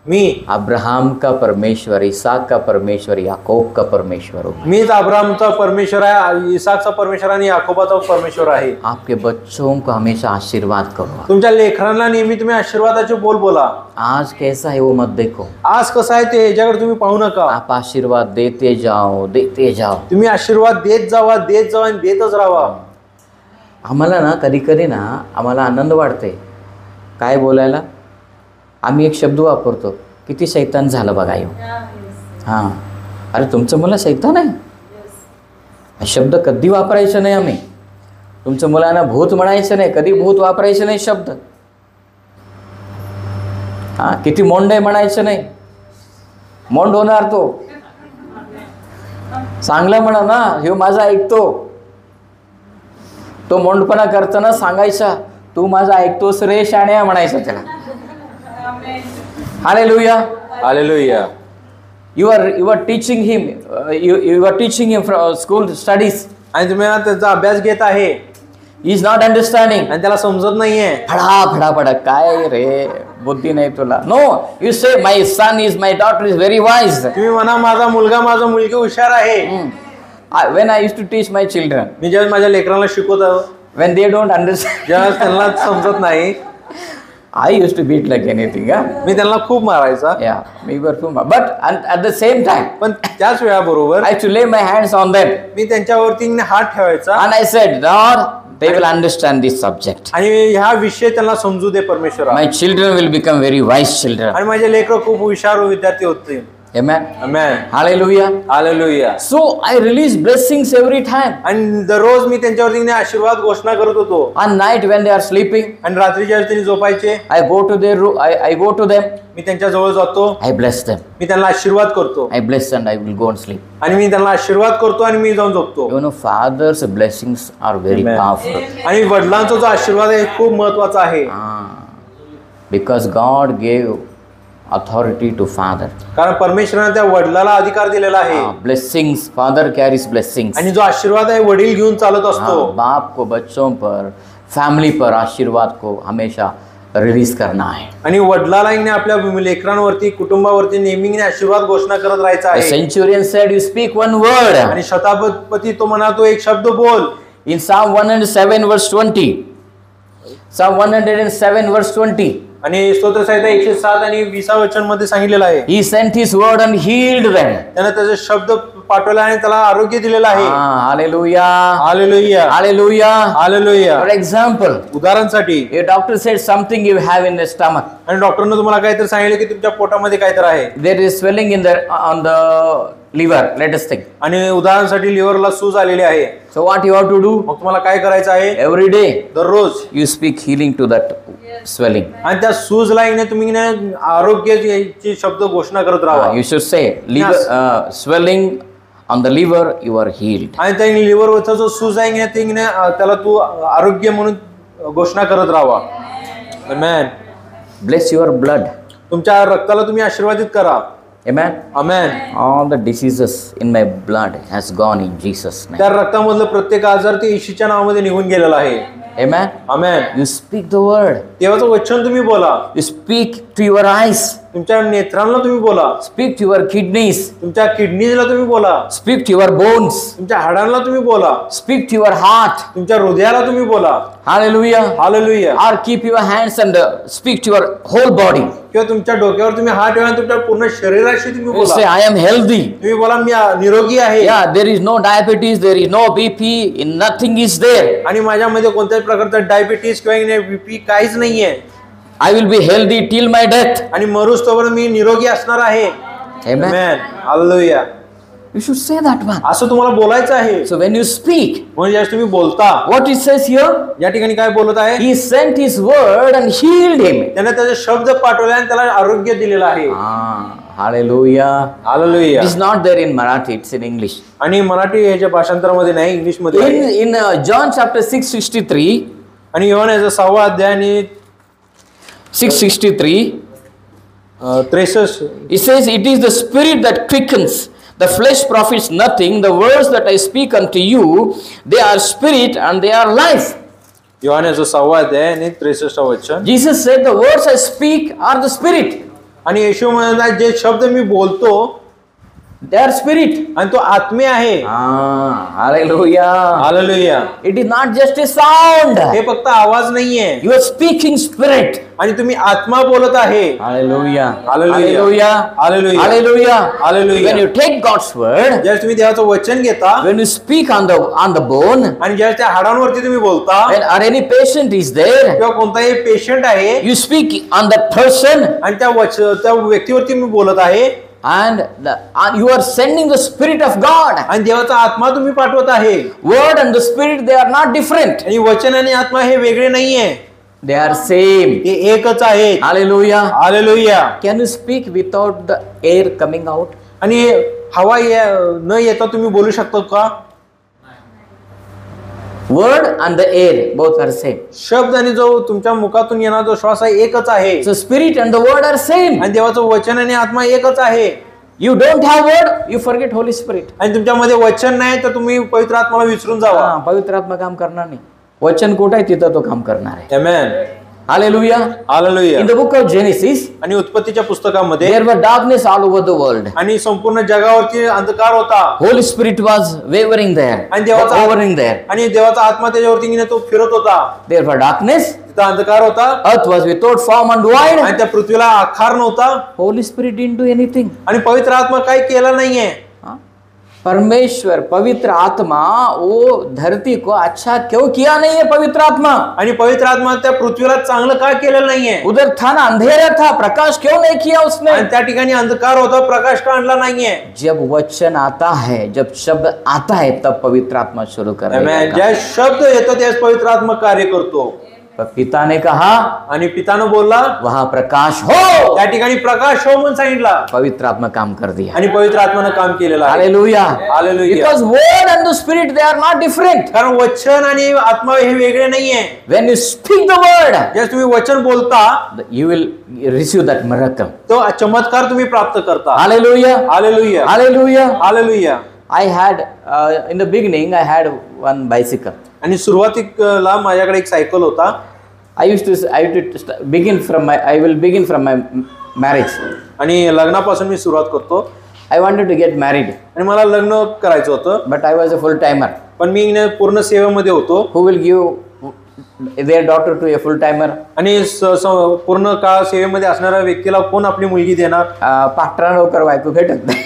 मी अब्राहम का परमेश्वर, इसहाक का परमेश्वर, याकूब का परमेश्वर हूँ. मीच अब्राहमचा परमेश्वर आहे, इसाकचा परमेश्वर आणि याकोबाचा परमेश्वर आहे. आपके बच्चों को हमेशा आशीर्वाद करो. तुमच्या लेकरांना नेहमी तुम्ही आशीर्वादाचे बोल बोला. आज कैसा है वो मत देखो. आज कसं आहे ते याच्याकडे तुम्ही पाहू नका. आप आशीर्वाद देते जाओ, देते जाओ. तुम्ही आशीर्वाद देत जावा आणि देतच राहा. आम्हाला ना कधी कधी ना आम्हाला आनंद वाटते काय बोलायला. आम्ही एक शब्द वापरतो, किती शैतान झालं बघा येऊ. हां, अरे तुमचं मुलं शैतान आहे, हा शब्द कधी वापरायचं नाही. आम्ही तुमचं मुलांना भूत म्हणायचं नाही, कधी भूत वापरायचं नाही शब्द. हां, किती मोंड आहे म्हणायचं नाही, मोंड होणार तो. चांगलं म्हणा ना, ह्यो माझा ऐकतो. तो मोंडपणा करताना सांगायचा, तू माझा ऐकतोस रे शाण्या म्हणायचं त्याला. Hallelujah. Hallelujah. You are teaching him. You are teaching him from school studies. आणि तुम्ही त्याचा अभ्यास घेत आहे. He is not understanding. आणि त्याला समजत नाहीये. फडा काय रे, बुद्धी नाही तुला. No, you say my son is, my daughter is very wise. तुम्ही म्हणा माझा मुलगी हुशार आहे. When I used to teach my children, मी जेव्हा माझ्या लेकरांना शिकवतो, when they don't understand, जेव्हा त्यांना समजत नाही, I used to beat like anything. मी त्यांना खूप मारायचा. Yeah, me perfume. But at the same time, पण त्याच वेळाबरोबर I used to lay my hands on them. मी त्यांच्यावरती हात ठेवायचा. And I said, Lord, they will understand this subject. आणि ह्या विषय त्यांना समजू दे परमेश्वर. My children will become very wise children. आणि माझे लेकरं खूप हुशार विद्यार्थी होते. Amen. Amen. Hallelujah. Hallelujah. So I release blessings every time. आणि दररोज मी त्यांच्यावरती आशीर्वाद घोषणा करत होतो. On night when they are sleeping, आणि रात्री ज्यावेळेस त्यांनी झोपायचे, I go to their room. I go to them. मी त्यांच्या जवळ जातो. I bless them. मी त्यांना आशीर्वाद करतो. I bless and I will go and sleep. आणि मी त्यांना आशीर्वाद करतो आणि मी जाऊन झोपतो. You know, father's blessings are very Amen. powerful. आणि वडिलांचा जो आशीर्वाद आहे खूप महत्वाचा आहे. Because God gave authority to father. कारण परमेश्वराने त्या वडिलाला अधिकार दिलेला आहे. Blessings, father carries blessings. आणि जो आशीर्वाद आहे वडील घेऊन चालत असतो. बाप को बच्चों पर, फैमिली पर आशीर्वाद को हमेशा रिलीज करना है. आणि वडिलाला आपल्या लेकरांवरती, कुटुंबावरती नेहमी आशीर्वाद घोषणा करत राहायचा आहे. Centurion sed, you speak one word. आणि शताधिपती तो म्हणातो एक शब्द बोल. In Psalm 107 verse 20. Psalm 107 verse 20. आणि स्तोत्र संहिता 107 आणि 20 वचन मध्ये सांगितलेलं आहे. He sent his word and healed them. त्याने त्याचे शब्द पाठवले आणि त्याला आरोग्य दिलेलं आहे. Hallelujah. Hallelujah. Hallelujah. Hallelujah. For example, उदाहरणासाठी your doctor said something you have in the stomach. आणि डॉक्टरने तुम्हाला काहीतरी सांगितले की तुमच्या पोटामध्ये काहीतरी आहे. There is swelling on the liver, let us think. आणि उदाहरणासाठी लिव्हरला सूज आलेली आहे. So what you have to do? मग तुम्हाला काय करायचं आहे? Every day दररोज you speak healing to that swelling. आणि त्या सूजला तुम्ही आरोग्याची शब्द घोषणा करत राहा. You should say liver swelling on the liver, you are healed. आणि त्या लिव्हरवरचा जो सूज आहे त्याला तू आरोग्य म्हणून घोषणा करत राहा. Amen. Bless your blood. तुमच्या रक्ताला तुम्ही आशीर्वादित करा. Amen. Amen. All the diseases in my blood has gone in Jesus' name. त्या रक्तामधलं प्रत्येक आजार ते येशूच्या नावामध्ये निघून गेलेला आहे. Amen. Amen. You speak the word. देवाचं वचन तुम्ही बोला. You speak to your eyes. तुमच्या नेत्रांना तुम्ही बोला. Speak to your kidneys. तुमच्या किडनीला तुम्ही बोला. Speak to your bones. तुमच्या हाडांना तुम्ही बोला. Speak to your heart. तुमच्या हृदयाला तुम्ही बोला. Hallelujah. Hallelujah. Or keep your hands and speak to your whole body. किंवा तुमच्या डोक्यावर तुम्ही हात ठेवा आणि तुमच्या पूर्ण शरीराशी तुम्ही You say, बोला. I am healthy. तुम्ही बोला मी निरोगी आहे. Yeah, there is no diabetes, there is no BP, nothing is there. आणि माझ्यामध्ये कोणत्याच प्रकारचा डायबिटीस किंवा बीपी काहीच नाहीये. I will be healthy till my death. आणि मरुस तोवर मी निरोगी असणार आहे. Amen. Amen. Hallelujah. You should say that one. असं तुम्हाला बोलायचं आहे. So when you speak, म्हणजे ज्यावेळेस तुम्ही बोलता, what it says here, या ठिकाणी काय बोलत आहे? he sent his word and healed him. त्याने त्याचे शब्द पाठवले आणि त्याला आरोग्य दिलेलं आहे. Hallelujah. Hallelujah. It is not there in Marathi, it's in English. आणि मराठी ह्याच्या भाषांतरामध्ये नाही, इंग्लिश मध्ये आहे. In John chapter 6:63, आणि योहान याचा 6वा अध्याय आणि 6:63, 63 it says, it is the spirit that quickens, the flesh profits nothing. The words that I speak unto you, they are spirit and they are life. Yohan याचा 6वा अध्याय आणि 63 वचन. Jesus said, the words I speak are the spirit. आणि येशू म्हणाला जे शब्द मी बोलतो They are spirit. आणि तो आत्मे आहे. Hallelujah. Hallelujah. It is not just a sound. हे फक्त आवाज नाहीये. You are speaking spirit. आणि तुम्ही आत्मा बोलत आहे. Hallelujah. Hallelujah. Hallelujah. Hallelujah. Hallelujah. Hallelujah. When you take God's word, ज्यावेळेस तुम्ही देवाचं वचन घेता when you speak on the bone, आणि ज्यावेळेस त्या हाडांवरती तुम्ही बोलता when or any patient is there, किंवा कोणताही पेशंट आहे you speak on that person, आणि त्या व्यक्तीवरती मी बोलत आहे and you are sending the spirit of God. आणि देवाचा आत्मा तुम्ही पाठवत आहे. Word and the spirit, they are not different. आणि वचन आणि आत्मा हे वेगळे नाहीये, They are same. ते एकच आहेत. Hallelujah. Hallelujah. Can you speak without the air coming out? आणि हवा न येता तुम्ही बोलू शकता का? Word and the air both are same. शब्द आणि जो तुमच्या मुखातून येणारा जो श्वास आहे एकच आहे. So spirit and the word are same. आणि देवाचं वचन आणि आत्मा एकच आहे. You don't have word, you forget Holy Spirit. आणि तुमच्यामध्ये वचन नाही तर तुम्ही पवित्र आत्माला विसरून जावा. पवित्र आत्मा काम करणार नाही. वचन कुठे आहे तिथं तो काम करणार आहे. आमेन. Hallelujah. Hallelujah. In the book of Genesis, आणि उत्पत्तीच्या पुस्तकामध्ये there were darkness all over the world. आणि संपूर्ण जगावरती अंधकार होता. Holy Spirit was wavering there, आणि देवाचा hovering there. आणि देवाचा आत्मा त्याच्यावरती तो फिरत होता. There was darkness. तिथं अंधकार होता. Earth was without form and void. आणि त्या पृथ्वीला आकार नव्हता. Holy Spirit didn't do anything. आणि पवित्र आत्मा काही केला नाहीये. परमेश्वर पवित्र आत्मा वो धरती को अच्छा क्यों किया नहीं है? पवित्र आत्मा आणि पवित्र आत्मा त्या पृथ्वीला चांगलं का केलेलं नाहीये? उधर था ना, अंधेरा था, प्रकाश क्यों नहीं किया उसने? आणि त्या ठिकाणी अंधकार होता, प्रकाश का आणला नाहीये. जब वचन आता है, जब शब्द आता है, तब पवित्र आत्मा शुरू कर ज्या शब्द येतो त्यास पवित्र आत्मा कार्य करतो. पिता ने कहा आणि पितानं बोलला वहां प्रकाश हो, त्या ठिकाणी प्रकाश हो म्हणून सांगितला. पवित्र आत्मा काम कर दिया. आणि पवित्र आत्मानं काम केलेलं आहे. Hallelujah. Hallelujah. Because word and the spirit, they are not different. कारण वचन आणि आत्मा हे वेगळे नाहीये. When you speak the word, ज्यावेळेस तुम्ही वचन बोलता you will receive that miracle. तो चमत्कार तुम्ही प्राप्त करता. Hallelujah. Hallelujah. Hallelujah. Hallelujah. I had in the beginning I had one bicycle. आणि सुरुवातीला माझ्याकडे एक सायकल होता. I used to begin from my marriage. आणि लग्नापासून मी सुरुवात करतो. I wanted to get married. आणि मला लग्न करायचं होतं. But I was a full timer. पण मी पूर्ण सेवेमध्ये होतो. Who will give their daughter to a full timer? आणि पूर्ण काळ सेवेमध्ये असणाऱ्या व्यक्तीला कोण आपली मुलगी देणार? पास्टर नोकर बायको भेटत नाही.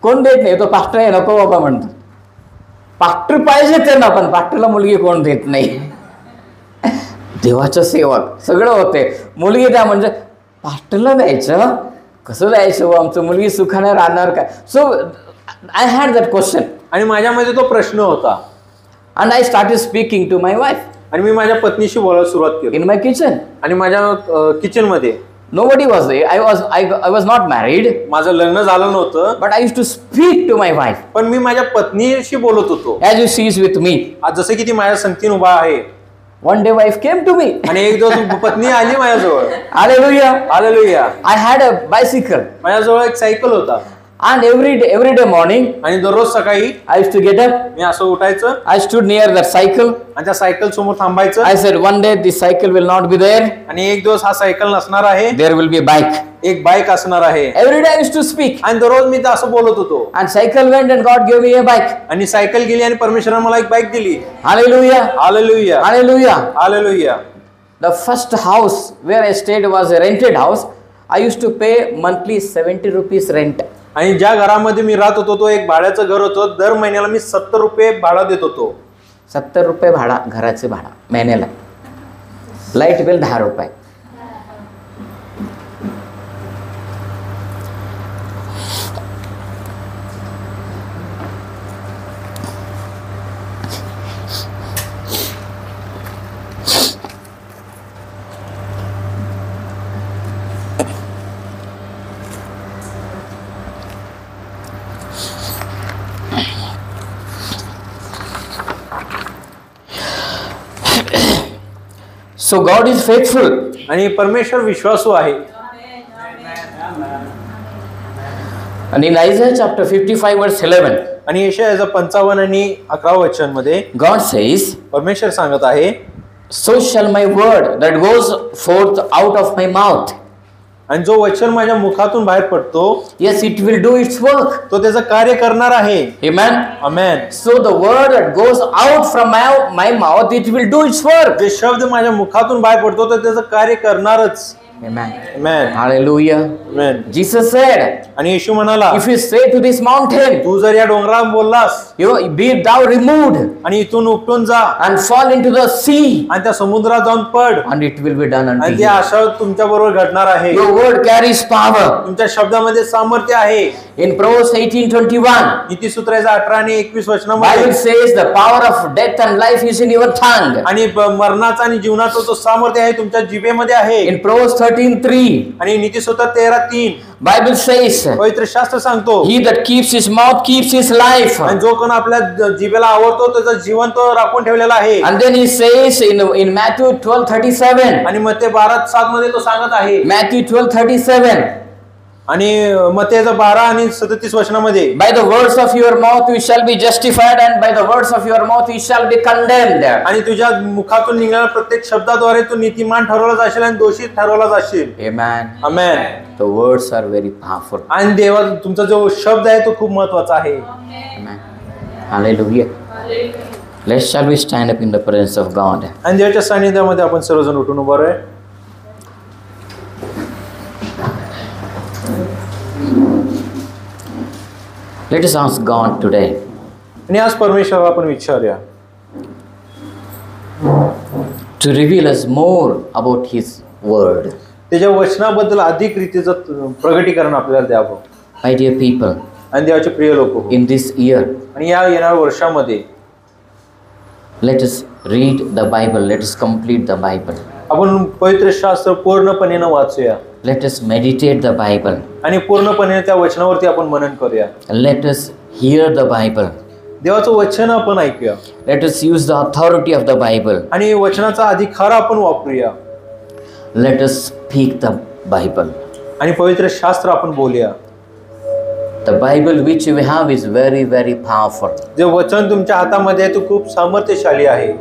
कोण देत नाही. तो पास्टर आहे नको बाबा म्हणतो. पास्टर पाहिजे त्यांना, पण पास्टरला मुलगी कोण देत नाही. देवाचं सेवक सगळं होते, मुलगी द्या म्हणजे पास्टरला द्यायचं, कसं द्यायचं? आमचं मुलगी सुखाने राहणार काय? So I had that question. आणि माझ्यामध्ये तो प्रश्न होता. And I started speaking to my wife. आणि मी माझ्या पत्नीशी बोलायला सुरुवात केली इन माय किचन. आणि माझ्या किचन मध्ये nobody was there. I was not married. माझं लग्न झालं नव्हतं. But I used to speak to my wife. पण मी माझ्या पत्नीशी बोलत होतो. As you see is with me. आज जसं की ती माझ्या संगतीन उभा आहे. One day wife came to me. आणि एक दिवस पत्नी आली माझ्याजवळ. Hallelujah. Hallelujah. I had a bicycle. माझ्याजवळ एक सायकल होता. And every day morning, आणि दररोज सकाळी I used to get up. मी असं उठायचं I stood near that cycle. आणि त्या सायकल समोर थांबायचं. I said, one day this cycle will not be there. आणि एक दिवस हा सायकल नसणार आहे, There will be a bike. एक बाईक असणार आहे. Every day I used to speak. आणि दररोज मी ते असं बोलत होतो. And cycle went and God gave me a bike. आणि सायकल गेली आणि परमेश्वराने मला एक बाईक दिली. Hallelujah. Hallelujah. Hallelujah. Hallelujah. The first house where I stayed was a rented house. I used to pay monthly 70 rupees rent. आणि ज्या घरामध्ये मी राहत होतो तो एक भाड्याचं घर होतं. दर महिन्याला मी 70 रुपये भाडा देत होतो. 70 रुपये भाडा, घराचे भाडा महिन्याला. लाईट बिल 10 रुपये. So God is faithful. आणि परमेश्वर विश्वासू आहे. And in Isaiah chapter 55 verse 11, आणि यशायाचा 55 आणि 11 वचन मध्ये God says, परमेश्वर सांगत आहे, so shall my word that goes forth out of my mouth. आणि जो वचन माझ्या मुखातून बाहेर पडतो, Yes, it will do its work. तो त्याचं कार्य करणार आहे. Amen. Amen. So the word that goes out from my mouth, it will do its work. जे शब्द माझ्या मुखातून बाहेर पडतो तर त्याचं कार्य करणारच. Amen. आमेन. Hallelujah. आमेन. Jesus said, आणि येशू म्हणाला, if you say to this mountain, तू जर या डोंगराला बोललास be thou removed आणि इथून उपटून जा and fall into the sea, आणि त्या समुद्रात जाऊन पड and it will be done unto आणि ते you. अशा तुमच्या बरोबर घडणार आहे. Your word carries power. तुमच्या शब्दामध्ये सामर्थ्य आहे. In Proverbs 18:21, नीतिसूत्राचा 18 आणि 21 वचनामध्ये Bible says the power of death and life is in your tongue. आणि मरणाचा आणि जीवनाचा जो सामर्थ्य आहे तुमच्या जिभेमध्ये आहे. In Proverbs 13:3, आणि नीतिसूत्र 13:3 Bible says, पवित्र शास्त्र सांगतो, he that keeps his mouth keeps his life. आणि जो कोण आपल्या जिभेला आवडतो त्याचं जीवन तो राखून ठेवलेला आहे. And then he says in Matthew 12:37, आणि मत्ते 12:7 मध्ये तो सांगत आहे. Matthew 12:37, आणि मत्तेचं 12 आणि 37 वचनामध्ये, by the words of your mouth you shall be justified, and by the words of your mouth you shall be condemned. आणि तुझ्या मुखातून निघणाऱ्या प्रत्येक शब्दाद्वारे तू नीतिमान ठरवला जाशील आणि दोषी ठरवला जाशील. Amen. Amen. The words are very powerful. आणि देवा तुमचा जो शब्द आहे तो खूप महत्वाचा आहे. Amen. Hallelujah. Let's shall we stand up in the presence of God. आणि देवाच्या सानिध्यामध्ये आपण सर्वजण उठून उभं राहू. Let us ask God today, आणि आज परमेश्वराला आपण विचारूया to reveal us more about His word. त्याच्या वचनाबद्दल अधिक रीतीचं प्रगटीकरण आपल्याला द्यावं. My dear people, आणि देवाचे प्रिय लोक हो. in this year, आणि या येणाऱ्या वर्षामध्ये let us read the Bible. Let us complete the Bible. आपण पवित्र शास्त्र पूर्णपणे वाचूया Let us meditate the Bible. आणि पूर्णपणे त्या वचनावरती आपण मनन करूया. Let us hear the Bible. देवाचं वचन आपण ऐकूया Let us use the authority of the Bible. आणि वचनाचा अधिकार आपण वापरूया. Let us speak the Bible. आणि पवित्र शास्त्र आपण बोलूया. The Bible which we have is very, very powerful. जे वचन तुमच्या हातामध्ये आहे तो खूप सामर्थ्यशाली आहे.